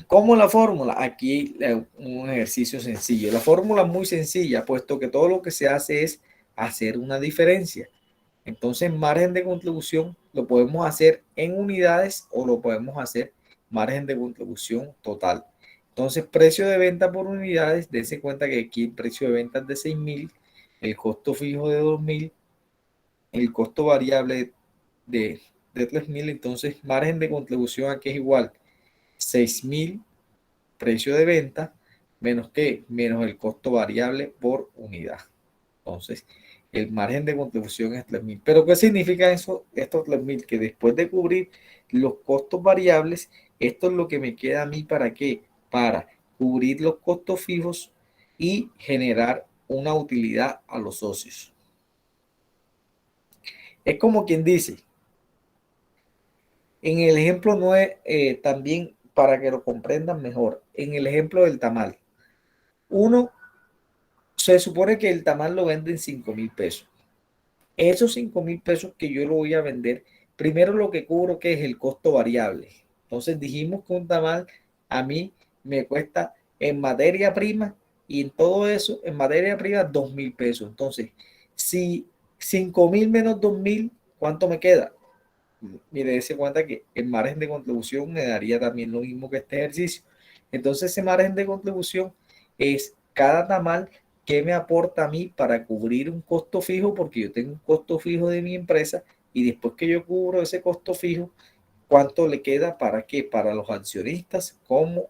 ¿Cómo la fórmula? Aquí un ejercicio sencillo. La fórmula es muy sencilla, puesto que todo lo que se hace es hacer una diferencia. Entonces, margen de contribución lo podemos hacer en unidades o lo podemos hacer margen de contribución total. Entonces, precio de venta por unidades, dense cuenta que aquí el precio de venta es de 6.000, el costo fijo de 2.000, el costo variable de 3.000. Entonces, margen de contribución aquí es igual 6.000 precio de venta menos ¿qué? Menos el costo variable por unidad. Entonces, el margen de contribución es 3.000. ¿Pero qué significa eso? Estos 3.000, que después de cubrir los costos variables, esto es lo que me queda a mí para qué? Para cubrir los costos fijos y generar una utilidad a los socios. Es como quien dice, en el ejemplo 9, también para que lo comprendan mejor, en el ejemplo del tamal, uno se supone que el tamal lo vende en 5.000 pesos. Esos 5.000 pesos que yo lo voy a vender, primero lo que cubro que es el costo variable. Entonces dijimos que un tamal a mí me cuesta en materia prima y en todo eso, en materia prima, 2.000 pesos. Entonces, si 5.000 menos 2.000, ¿cuánto me queda? Mire, dése cuenta que el margen de contribución me daría también lo mismo que este ejercicio. Entonces, ese margen de contribución es cada tamal que me aporta a mí para cubrir un costo fijo, porque yo tengo un costo fijo de mi empresa y después que yo cubro ese costo fijo, ¿cuánto le queda para qué? Para los accionistas como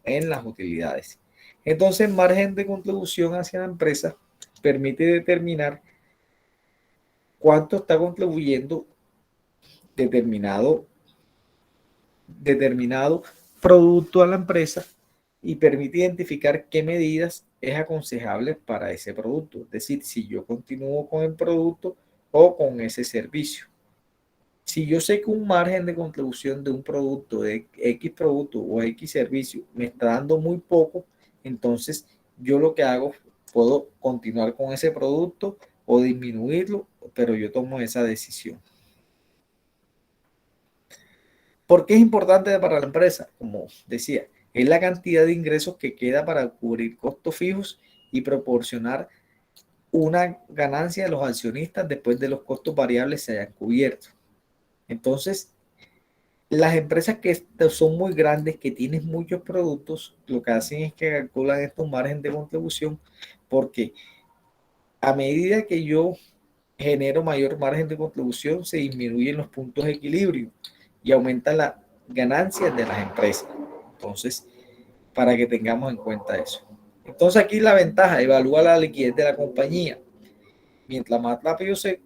en las utilidades. Entonces, margen de contribución hacia la empresa permite determinar cuánto está contribuyendo determinado producto a la empresa y permite identificar qué medidas es aconsejable para ese producto. Es decir, si yo continúo con el producto o con ese servicio. Si yo sé que un margen de contribución de un producto, de X producto o X servicio, me está dando muy poco, entonces yo lo que hago, puedo continuar con ese producto o disminuirlo, pero yo tomo esa decisión. ¿Por qué es importante para la empresa? Como decía, es la cantidad de ingresos que queda para cubrir costos fijos y proporcionar una ganancia a los accionistas después de los costos variables se hayan cubierto. Entonces, las empresas que son muy grandes, que tienen muchos productos, lo que hacen es que calculan estos márgenes de contribución, porque a medida que yo genero mayor margen de contribución, se disminuyen los puntos de equilibrio y aumentan las ganancias de las empresas. Entonces, para que tengamos en cuenta eso. Entonces, aquí la ventaja, evalúa la liquidez de la compañía. Mientras más rápido se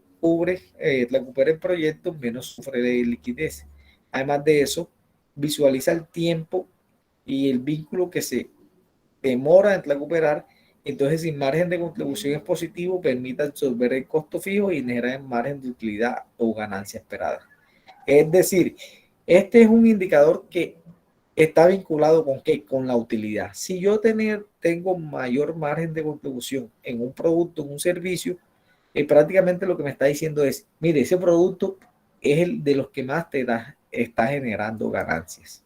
recupera el proyecto, menos sufre de liquidez. Además de eso, visualiza el tiempo y el vínculo que se demora en recuperar. Entonces, si margen de contribución es positivo, permite absorber el costo fijo y generar margen de utilidad o ganancia esperada. Es decir, este es un indicador que está vinculado con ¿qué? Con la utilidad. Si yo tengo mayor margen de contribución en un producto, en un servicio, prácticamente lo que me está diciendo es, mire, ese producto es el de los que más está generando ganancias.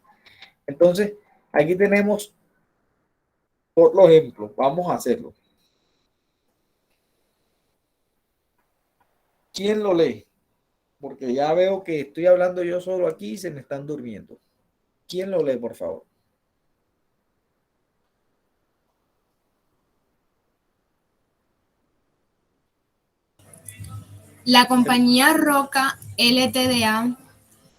Entonces, aquí tenemos otro ejemplo. Vamos a hacerlo. ¿Quién lo lee? Porque ya veo que estoy hablando yo solo aquí y se me están durmiendo. ¿Quién lo lee, por favor? La compañía Roca Ltda.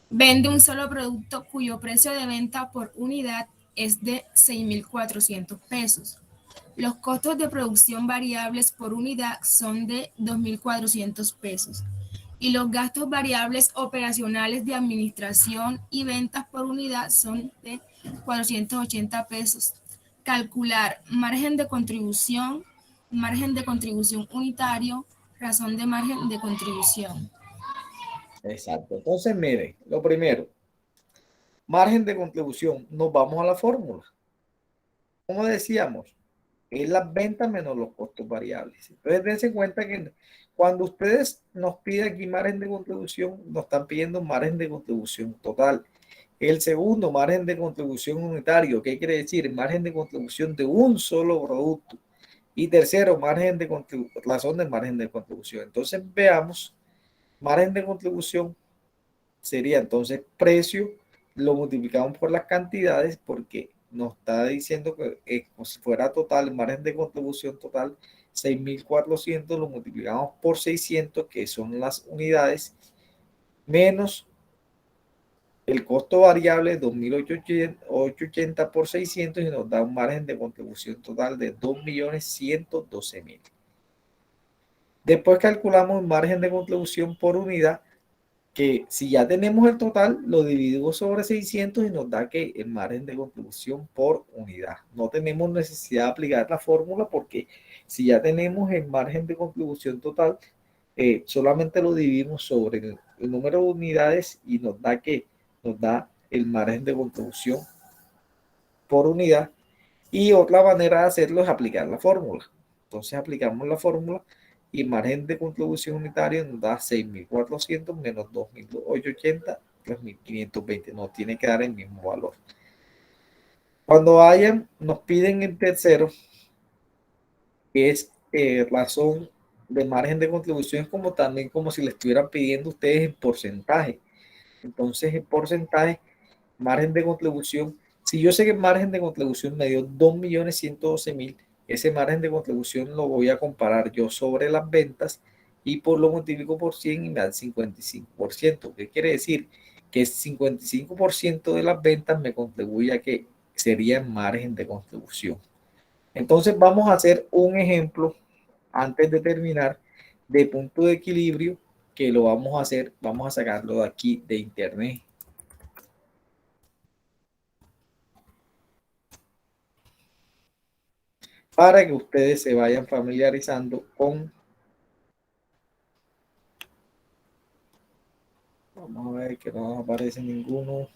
Vende un solo producto cuyo precio de venta por unidad es de 6.400 pesos. Los costos de producción variables por unidad son de 2.400 pesos y los gastos variables operacionales de administración y ventas por unidad son de 480 pesos. Calcular margen de contribución unitario, razón de margen de contribución. Exacto. Entonces, mire, lo primero, margen de contribución, nos vamos a la fórmula. Como decíamos, es las ventas menos los costos variables. Entonces, dense cuenta que cuando ustedes nos piden aquí margen de contribución, nos están pidiendo margen de contribución total. El segundo, margen de contribución unitario. ¿Qué quiere decir? Margen de contribución de un solo producto. Y tercero, margen de razón del margen de contribución. Entonces veamos, margen de contribución sería entonces precio, lo multiplicamos por las cantidades porque nos está diciendo que como si fuera total, el margen de contribución total, 6.400, lo multiplicamos por 600, que son las unidades, menos el costo variable 2.880 por 600 y nos da un margen de contribución total de 2.112.000. Después calculamos el margen de contribución por unidad, que si ya tenemos el total, lo dividimos sobre 600 y nos da que el margen de contribución por unidad. No tenemos necesidad de aplicar la fórmula porque si ya tenemos el margen de contribución total, solamente lo dividimos sobre el número de unidades y nos da el margen de contribución por unidad. Y otra manera de hacerlo es aplicar la fórmula. Entonces aplicamos la fórmula y el margen de contribución unitario nos da 6.400 menos 2.880, 3.520. Nos tiene que dar el mismo valor. Cuando nos piden el tercero, que es razón de margen de contribución, es como también como si le estuvieran pidiendo ustedes el porcentaje. Entonces el porcentaje, margen de contribución, si yo sé que el margen de contribución me dio 2.112.000, ese margen de contribución lo voy a comparar yo sobre las ventas y por lo multiplico por 100 y me da el 55%. ¿Qué quiere decir? Que el 55% de las ventas me contribuye a que sería el margen de contribución. Entonces vamos a hacer un ejemplo antes de terminar de punto de equilibrio que lo vamos a hacer, vamos a sacarlo de aquí de internet. Para que ustedes se vayan familiarizando con. Vamos a ver que no nos aparece ninguno.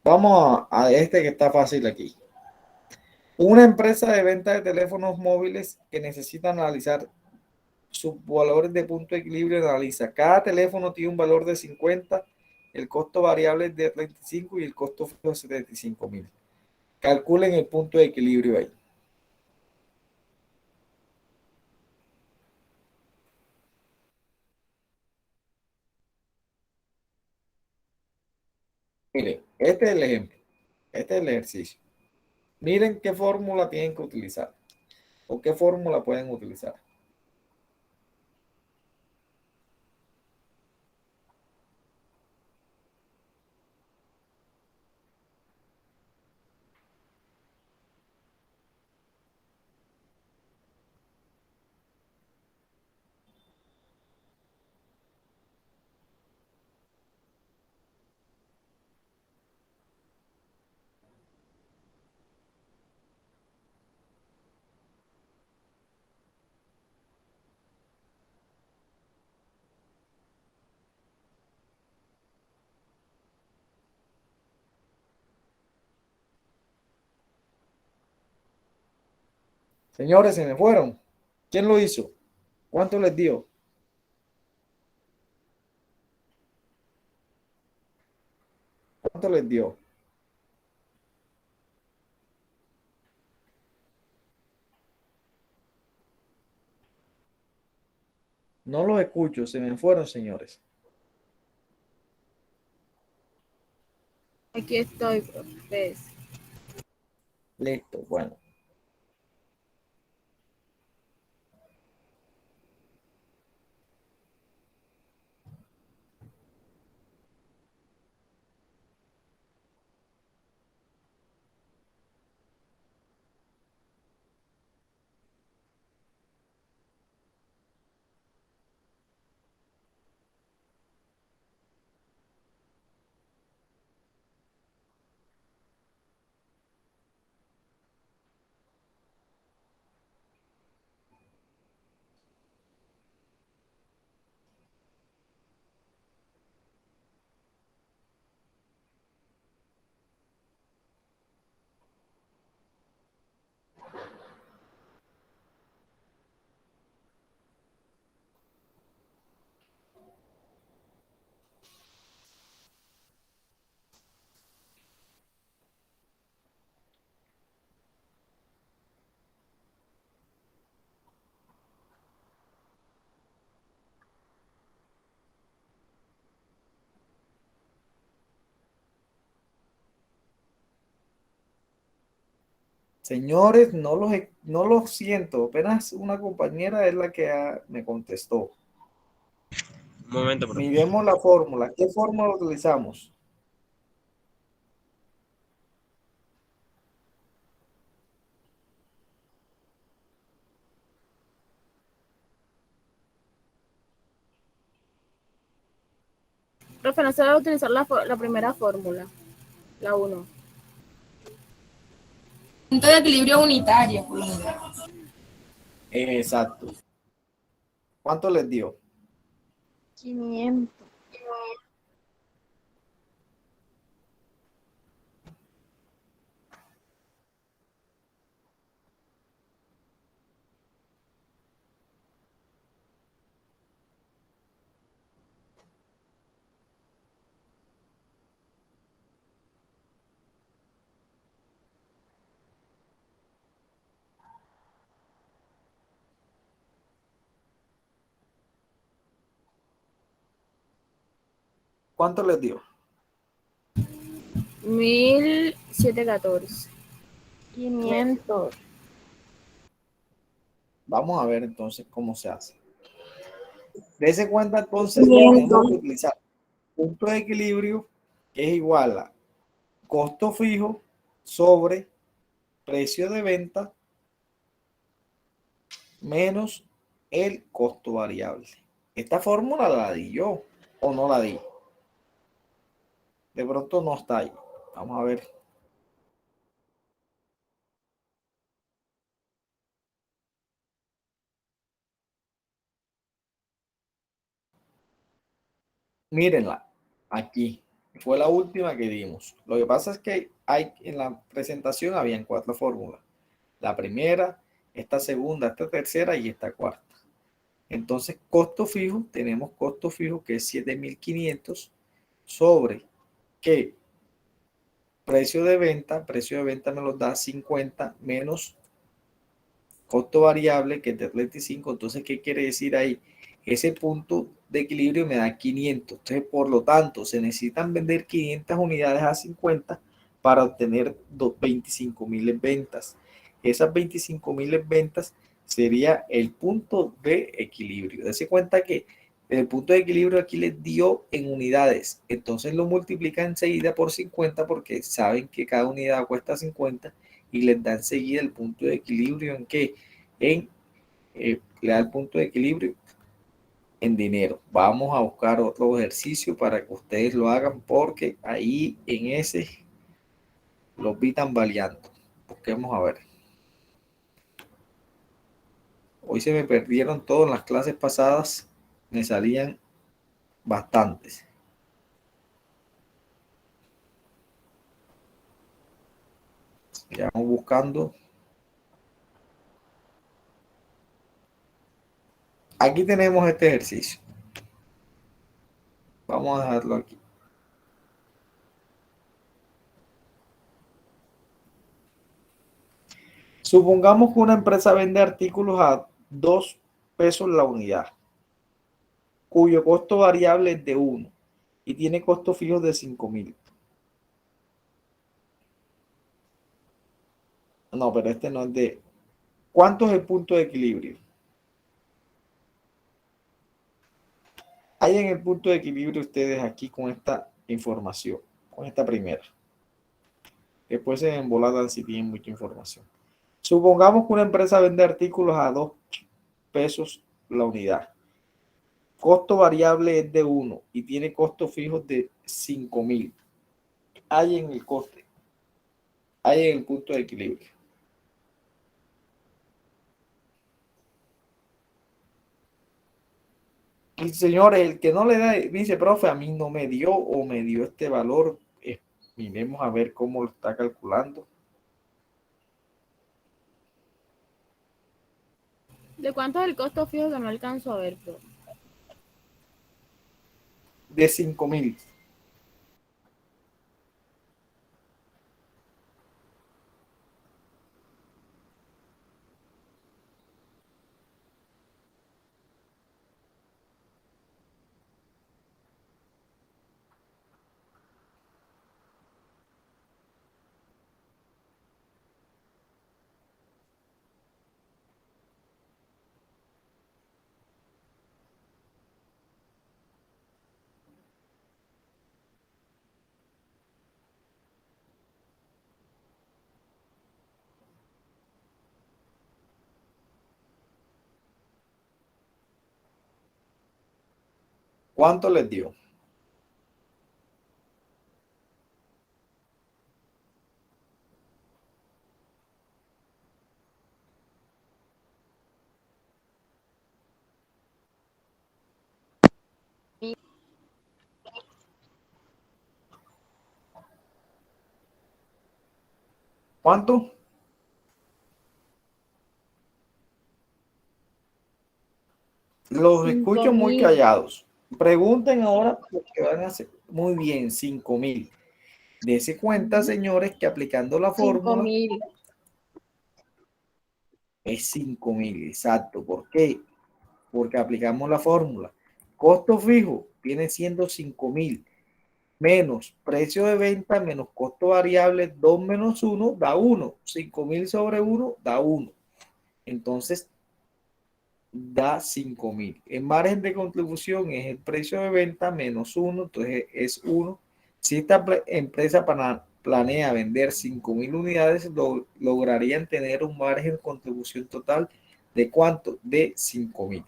Vamos a este que está fácil aquí. Una empresa de venta de teléfonos móviles que necesita analizar sus valores de punto de equilibrio, analiza. Cada teléfono tiene un valor de 50, el costo variable es de 35 y el costo fijo de 75.000. Calculen el punto de equilibrio ahí. Miren, este es el ejemplo, este es el ejercicio. Miren qué fórmula tienen que utilizar o qué fórmula pueden utilizar. Señores, se me fueron. ¿Quién lo hizo? ¿Cuánto les dio? ¿Cuánto les dio? No los escucho, se me fueron, señores. Aquí estoy, profe. Listo, bueno. Señores, no los siento. Apenas una compañera es la que me contestó. Un momento, profe. Miremos la fórmula. ¿Qué fórmula utilizamos? Profe, no se debe utilizar la primera fórmula, la 1. Punto de equilibrio unitario. Exacto. ¿Cuánto les dio? 500. ¿Cuánto les dio? 1714. 500. Vamos a ver entonces cómo se hace. Dese cuenta entonces que 500. tenemos que utilizar punto de equilibrio que es igual a costo fijo sobre precio de venta menos el costo variable. Esta fórmula la di yo o no la di. De pronto no está ahí. Vamos a ver. Mírenla. Aquí. Fue la última que dimos. Lo que pasa es que en la presentación habían 4 fórmulas. La primera, esta segunda, esta tercera y esta cuarta. Entonces, costo fijo, tenemos costo fijo que es 7.500 sobre que precio de venta me los da 50 menos costo variable que es de 35. Entonces, ¿qué quiere decir ahí? Ese punto de equilibrio me da 500. Entonces, por lo tanto, se necesitan vender 500 unidades a 50 para obtener 25.000 ventas. Esas 25.000 ventas sería el punto de equilibrio. Dese cuenta que el punto de equilibrio aquí les dio en unidades. Entonces lo multiplican enseguida por 50 porque saben que cada unidad cuesta 50 y les da enseguida el punto de equilibrio en que le da el punto de equilibrio en dinero. Vamos a buscar otro ejercicio para que ustedes lo hagan porque ahí en ese los vi tambaleando. Busquemos a ver. Hoy se me perdieron todas las clases pasadas. Me salían bastantes. Ya vamos buscando. Aquí tenemos este ejercicio. Vamos a dejarlo aquí. Supongamos que una empresa vende artículos a 2 pesos la unidad, cuyo costo variable es de 1 y tiene costos fijos de 5.000. No, pero este no es de... ¿Cuánto es el punto de equilibrio? Hay en el punto de equilibrio ustedes aquí con esta información, con esta primera. Después se emboladan si tienen mucha información. Supongamos que una empresa vende artículos a 2 pesos la unidad. Costo variable es de 1 y tiene costos fijos de 5.000. Hay en el coste, hay en el punto de equilibrio. Y señores, el que no le da, dice, profe, a mí no me dio o me dio este valor. Miremos a ver cómo lo está calculando. ¿De cuánto es el costo fijo que no alcanzo a ver, profe? De 5.000. ¿Cuánto les dio? ¿Cuánto? Los escucho muy 5.000. callados. Pregunten ahora porque van a hacer. Muy bien, 5.000. Dese cuenta, señores, que aplicando la fórmula 5.000. es 5.000, exacto. ¿Por qué? Porque aplicamos la fórmula. Costo fijo viene siendo 5.000 menos precio de venta menos costo variable, 2 menos 1 da 1. 5.000 sobre 1 da 1. Entonces, da 5.000. El margen de contribución es el precio de venta menos 1, entonces es 1. Si esta empresa planea vender 5.000 unidades, lograrían tener un margen de contribución total de ¿cuánto? De 5.000.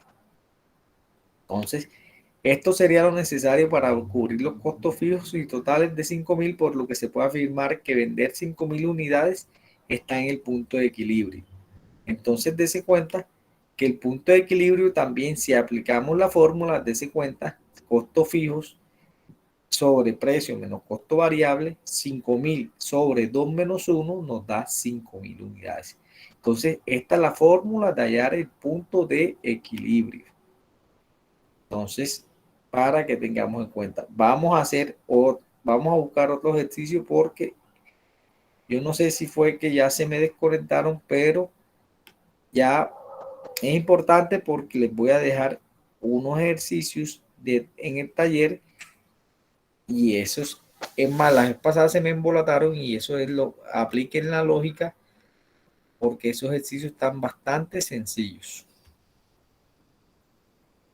Entonces, esto sería lo necesario para cubrir los costos fijos y totales de 5.000, por lo que se puede afirmar que vender 5.000 unidades está en el punto de equilibrio. Entonces, dése cuenta que el punto de equilibrio también, si aplicamos la fórmula, dése cuenta, costos fijos sobre precio menos costo variable, 5.000 sobre 2 menos 1 nos da 5.000 unidades. Entonces, esta es la fórmula de hallar el punto de equilibrio. Entonces, para que tengamos en cuenta, vamos a buscar otro ejercicio porque yo no sé si fue que ya se me desconectaron, pero ya es importante porque les voy a dejar unos ejercicios en el taller y esos, es más, las vez pasadas se me embolataron y eso es apliquen la lógica porque esos ejercicios están bastante sencillos.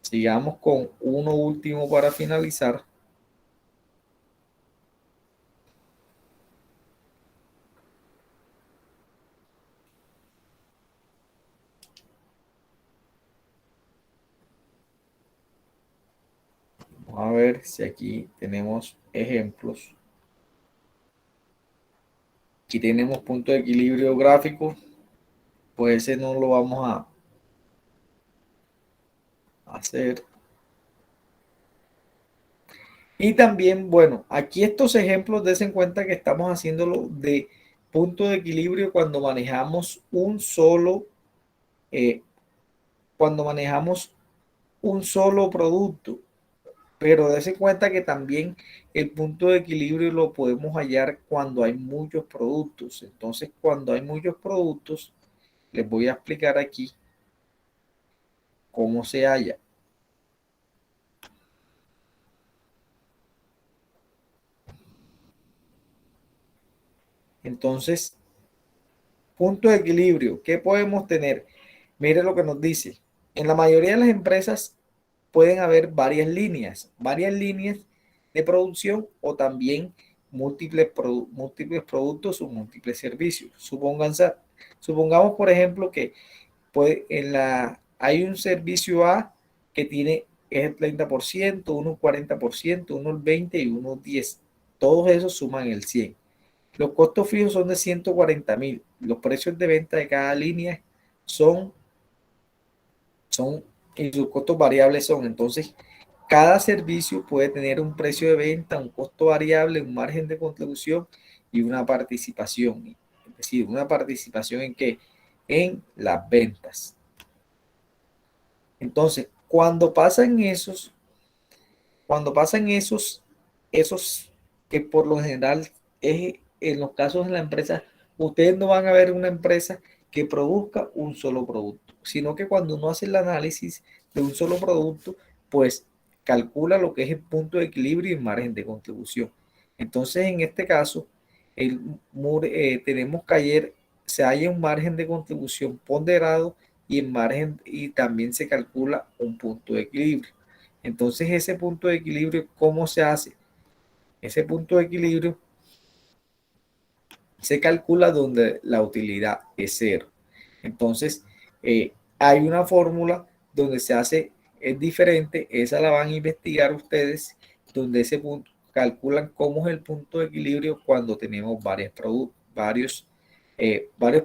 Sigamos con uno último para finalizar. Vamos a ver si aquí tenemos ejemplos. Aquí tenemos punto de equilibrio gráfico. Pues ese no lo vamos a hacer. Y también, bueno, aquí estos ejemplos, des en cuenta que estamos haciéndolo de punto de equilibrio cuando manejamos un solo producto. Pero dése cuenta que también el punto de equilibrio lo podemos hallar cuando hay muchos productos. Entonces, cuando hay muchos productos, les voy a explicar aquí cómo se halla. Entonces, punto de equilibrio, ¿qué podemos tener? Mire lo que nos dice. En la mayoría de las empresas pueden haber varias líneas de producción o también múltiples productos o múltiples servicios. Supongamos, por ejemplo, que hay un servicio A que tiene el 30%, uno el 40%, uno el 20% y uno el 10%. Todos esos suman el 100%. Los costos fijos son de 140.000. Los precios de venta de cada línea son y sus costos variables son. Entonces, cada servicio puede tener un precio de venta, un costo variable, un margen de contribución y una participación. Es decir, una participación en ¿qué? En las ventas. Entonces, cuando pasan esos que por lo general es en los casos de la empresa, ustedes no van a ver una empresa que produzca un solo producto, sino que cuando uno hace el análisis de un solo producto, pues calcula lo que es el punto de equilibrio y el margen de contribución. Entonces, en este caso, tenemos que ayer se halla un margen de contribución ponderado y también se calcula un punto de equilibrio. Entonces, ese punto de equilibrio, ¿cómo se hace? Ese punto de equilibrio se calcula donde la utilidad es 0. Entonces, hay una fórmula donde se hace es diferente, esa la van a investigar ustedes, donde ese punto calculan cómo es el punto de equilibrio cuando tenemos varios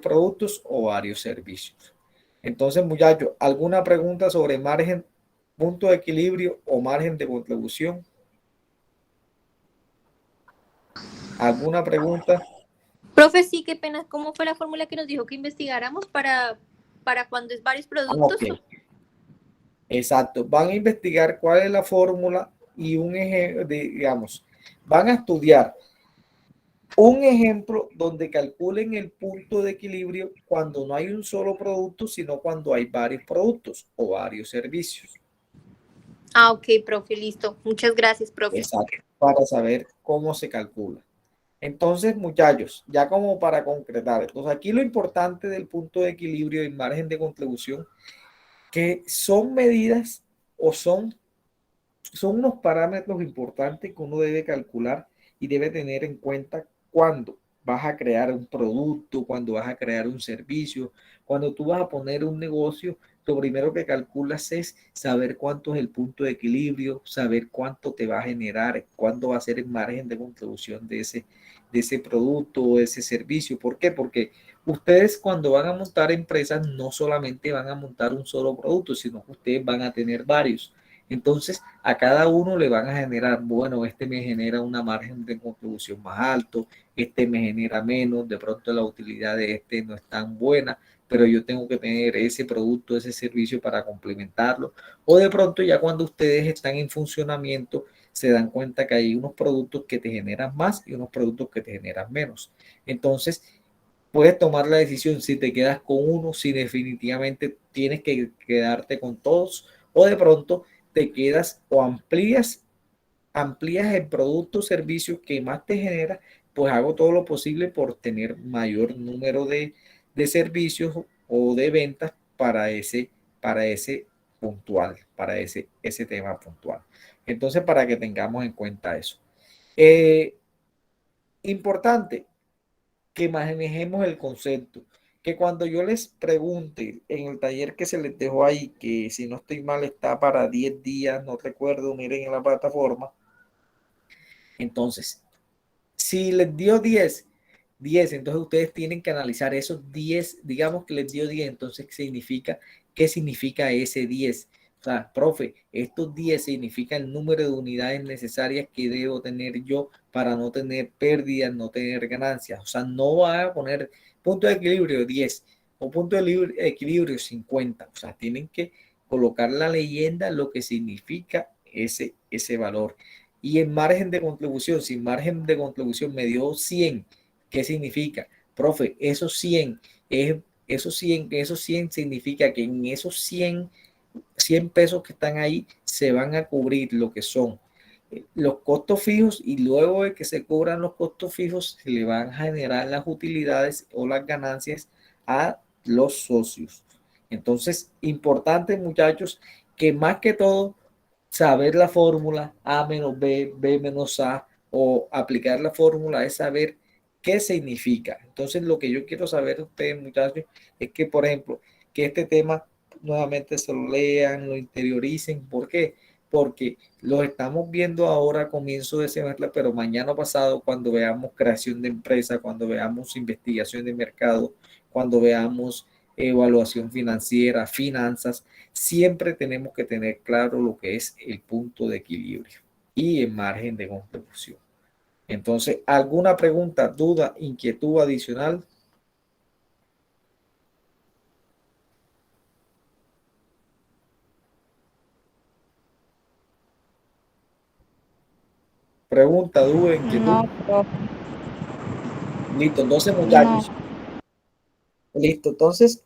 productos o varios servicios. Entonces, muchachos, ¿alguna pregunta sobre margen, punto de equilibrio o margen de contribución? ¿Alguna pregunta? Profe, sí, qué pena. ¿Cómo fue la fórmula que nos dijo que investigáramos para cuando es varios productos? Okay. Exacto. Van a investigar cuál es la fórmula y un ejemplo, digamos, van a estudiar un ejemplo donde calculen el punto de equilibrio cuando no hay un solo producto, sino cuando hay varios productos o varios servicios. Ah, ok, profe, listo. Muchas gracias, profe. Exacto, para saber cómo se calcula. Entonces, muchachos, ya como para concretar, entonces aquí lo importante del punto de equilibrio y margen de contribución, que son medidas o son unos parámetros importantes que uno debe calcular y debe tener en cuenta cuando vas a crear un producto, cuando vas a crear un servicio, cuando tú vas a poner un negocio. Lo primero que calculas es saber cuánto es el punto de equilibrio, saber cuánto te va a generar, cuánto va a ser el margen de contribución de ese producto o de ese servicio. ¿Por qué? Porque ustedes cuando van a montar empresas no solamente van a montar un solo producto, sino que ustedes van a tener varios. Entonces, a cada uno le van a generar, bueno, este me genera una margen de contribución más alto, este me genera menos, de pronto la utilidad de este no es tan buena, pero yo tengo que tener ese producto, ese servicio para complementarlo. O de pronto ya cuando ustedes están en funcionamiento, se dan cuenta que hay unos productos que te generan más y unos productos que te generan menos. Entonces, puedes tomar la decisión si te quedas con uno, si definitivamente tienes que quedarte con todos, o de pronto te quedas o amplías el producto o servicio que más te genera, pues hago todo lo posible por tener mayor número de servicios o de ventas para ese puntual, para ese tema puntual. Entonces, para que tengamos en cuenta eso. Importante que manejemos el concepto, que cuando yo les pregunte en el taller que se les dejó ahí, que si no estoy mal está para 10 días, no recuerdo, miren en la plataforma. Entonces, si les dio 10, entonces ustedes tienen que analizar esos 10, digamos que les dio 10, entonces ¿qué significa ese 10? O sea, profe, estos 10 significan el número de unidades necesarias que debo tener yo para no tener pérdidas, no tener ganancias. O sea, no va a poner punto de equilibrio 10 o punto de equilibrio 50. O sea, tienen que colocar la leyenda lo que significa ese valor. Y el margen de contribución, si margen de contribución me dio 100, ¿qué significa? Profe, esos 100 significa que en esos 100 pesos que están ahí se van a cubrir lo que son los costos fijos, y luego de que se cobran los costos fijos se le van a generar las utilidades o las ganancias a los socios. Entonces, importante, muchachos, que más que todo saber la fórmula A menos B, B menos A, o aplicar la fórmula es saber qué significa. Entonces, lo que yo quiero saber de ustedes, muchachos, es que, por ejemplo, que este tema nuevamente se lo lean, lo interioricen. ¿Por qué? Porque lo estamos viendo ahora a comienzo de semestre, pero mañana pasado, cuando veamos creación de empresa, cuando veamos investigación de mercado, cuando veamos evaluación financiera, finanzas, siempre tenemos que tener claro lo que es el punto de equilibrio y el margen de contribución. Entonces, ¿alguna pregunta, duda, inquietud adicional? Pregunta, duda, inquietud. No, profe. Listo, entonces, muchachos. Listo, entonces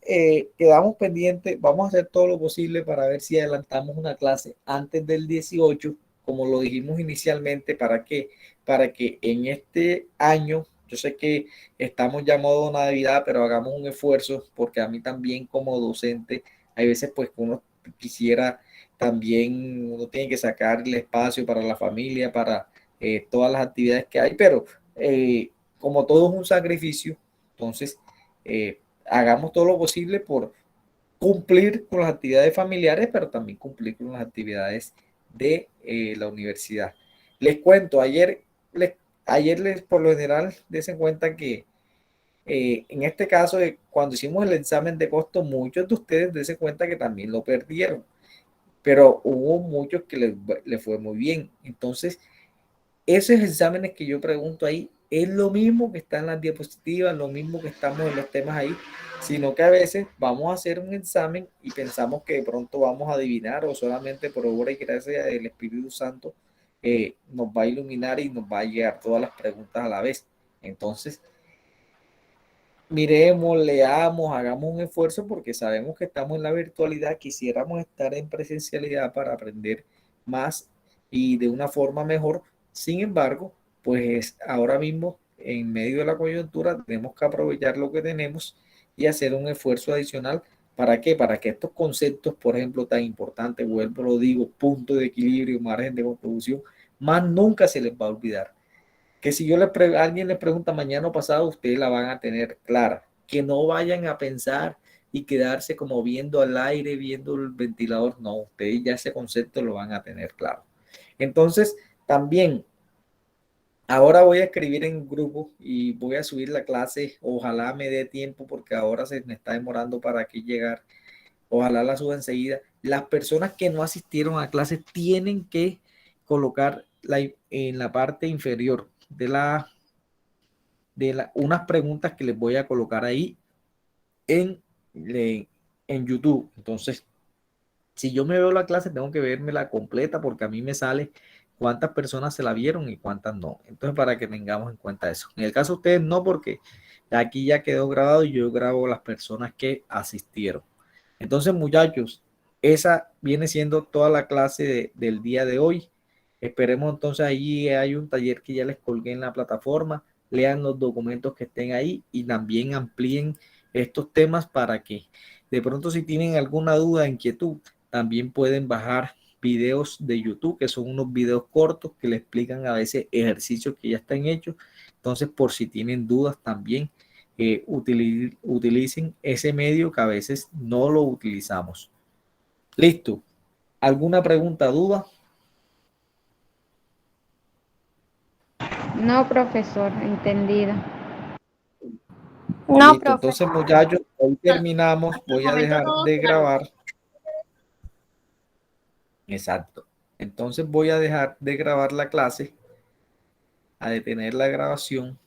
quedamos pendientes. Vamos a hacer todo lo posible para ver si adelantamos una clase antes del 18, como lo dijimos inicialmente, para que en este año, yo sé que estamos ya modo Navidad, pero hagamos un esfuerzo, porque a mí también como docente, hay veces pues que uno quisiera también, uno tiene que sacar el espacio para la familia, para todas las actividades que hay, pero como todo es un sacrificio, entonces hagamos todo lo posible por cumplir con las actividades familiares, pero también cumplir con las actividades de la universidad. Les cuento, ayer les por lo general, des en cuenta que en este caso, cuando hicimos el examen de costo, muchos de ustedes des en cuenta que también lo perdieron, pero hubo muchos que les fue muy bien. Entonces, esos exámenes que yo pregunto ahí es lo mismo que está en las diapositivas, lo mismo que estamos en los temas ahí, sino que a veces vamos a hacer un examen y pensamos que de pronto vamos a adivinar o solamente por obra y gracia del Espíritu Santo nos va a iluminar y nos va a llegar todas las preguntas a la vez. Entonces, miremos, leamos, hagamos un esfuerzo porque sabemos que estamos en la virtualidad, quisiéramos estar en presencialidad para aprender más y de una forma mejor. Sin embargo, pues ahora mismo en medio de la coyuntura tenemos que aprovechar lo que tenemos y hacer un esfuerzo adicional. ¿Para qué? Para que estos conceptos, por ejemplo, tan importantes, vuelvo, lo digo, punto de equilibrio, margen de contribución, más nunca se les va a olvidar. Que si alguien les pregunta mañana o pasado, ustedes la van a tener clara. Que no vayan a pensar y quedarse como viendo al aire, viendo el ventilador. No, ustedes ya ese concepto lo van a tener claro. Entonces, también, ahora voy a escribir en grupo y voy a subir la clase. Ojalá me dé tiempo porque ahora se me está demorando para aquí llegar. Ojalá la suba enseguida. Las personas que no asistieron a clase tienen que colocar en la parte inferior de unas preguntas que les voy a colocar ahí en YouTube. Entonces, si yo me veo la clase, tengo que verme completa porque a mí me sale cuántas personas se la vieron y cuántas no. Entonces, para que tengamos en cuenta eso. En el caso de ustedes, no, porque aquí ya quedó grabado y yo grabo las personas que asistieron. Entonces, muchachos, esa viene siendo toda la clase del día de hoy. Esperemos entonces, ahí hay un taller que ya les colgué en la plataforma. Lean los documentos que estén ahí y también amplíen estos temas para que de pronto, si tienen alguna duda, inquietud, también pueden bajar videos de YouTube, que son unos videos cortos que le explican a veces ejercicios que ya están hechos. Entonces, por si tienen dudas también, utilicen ese medio que a veces no lo utilizamos. Listo. ¿Alguna pregunta, duda? No, profesor, entendido. No, Listo. profe. Entonces, muchachos, hoy terminamos. Voy a dejar de grabar. Exacto. Entonces voy a dejar de grabar la clase, a detener la grabación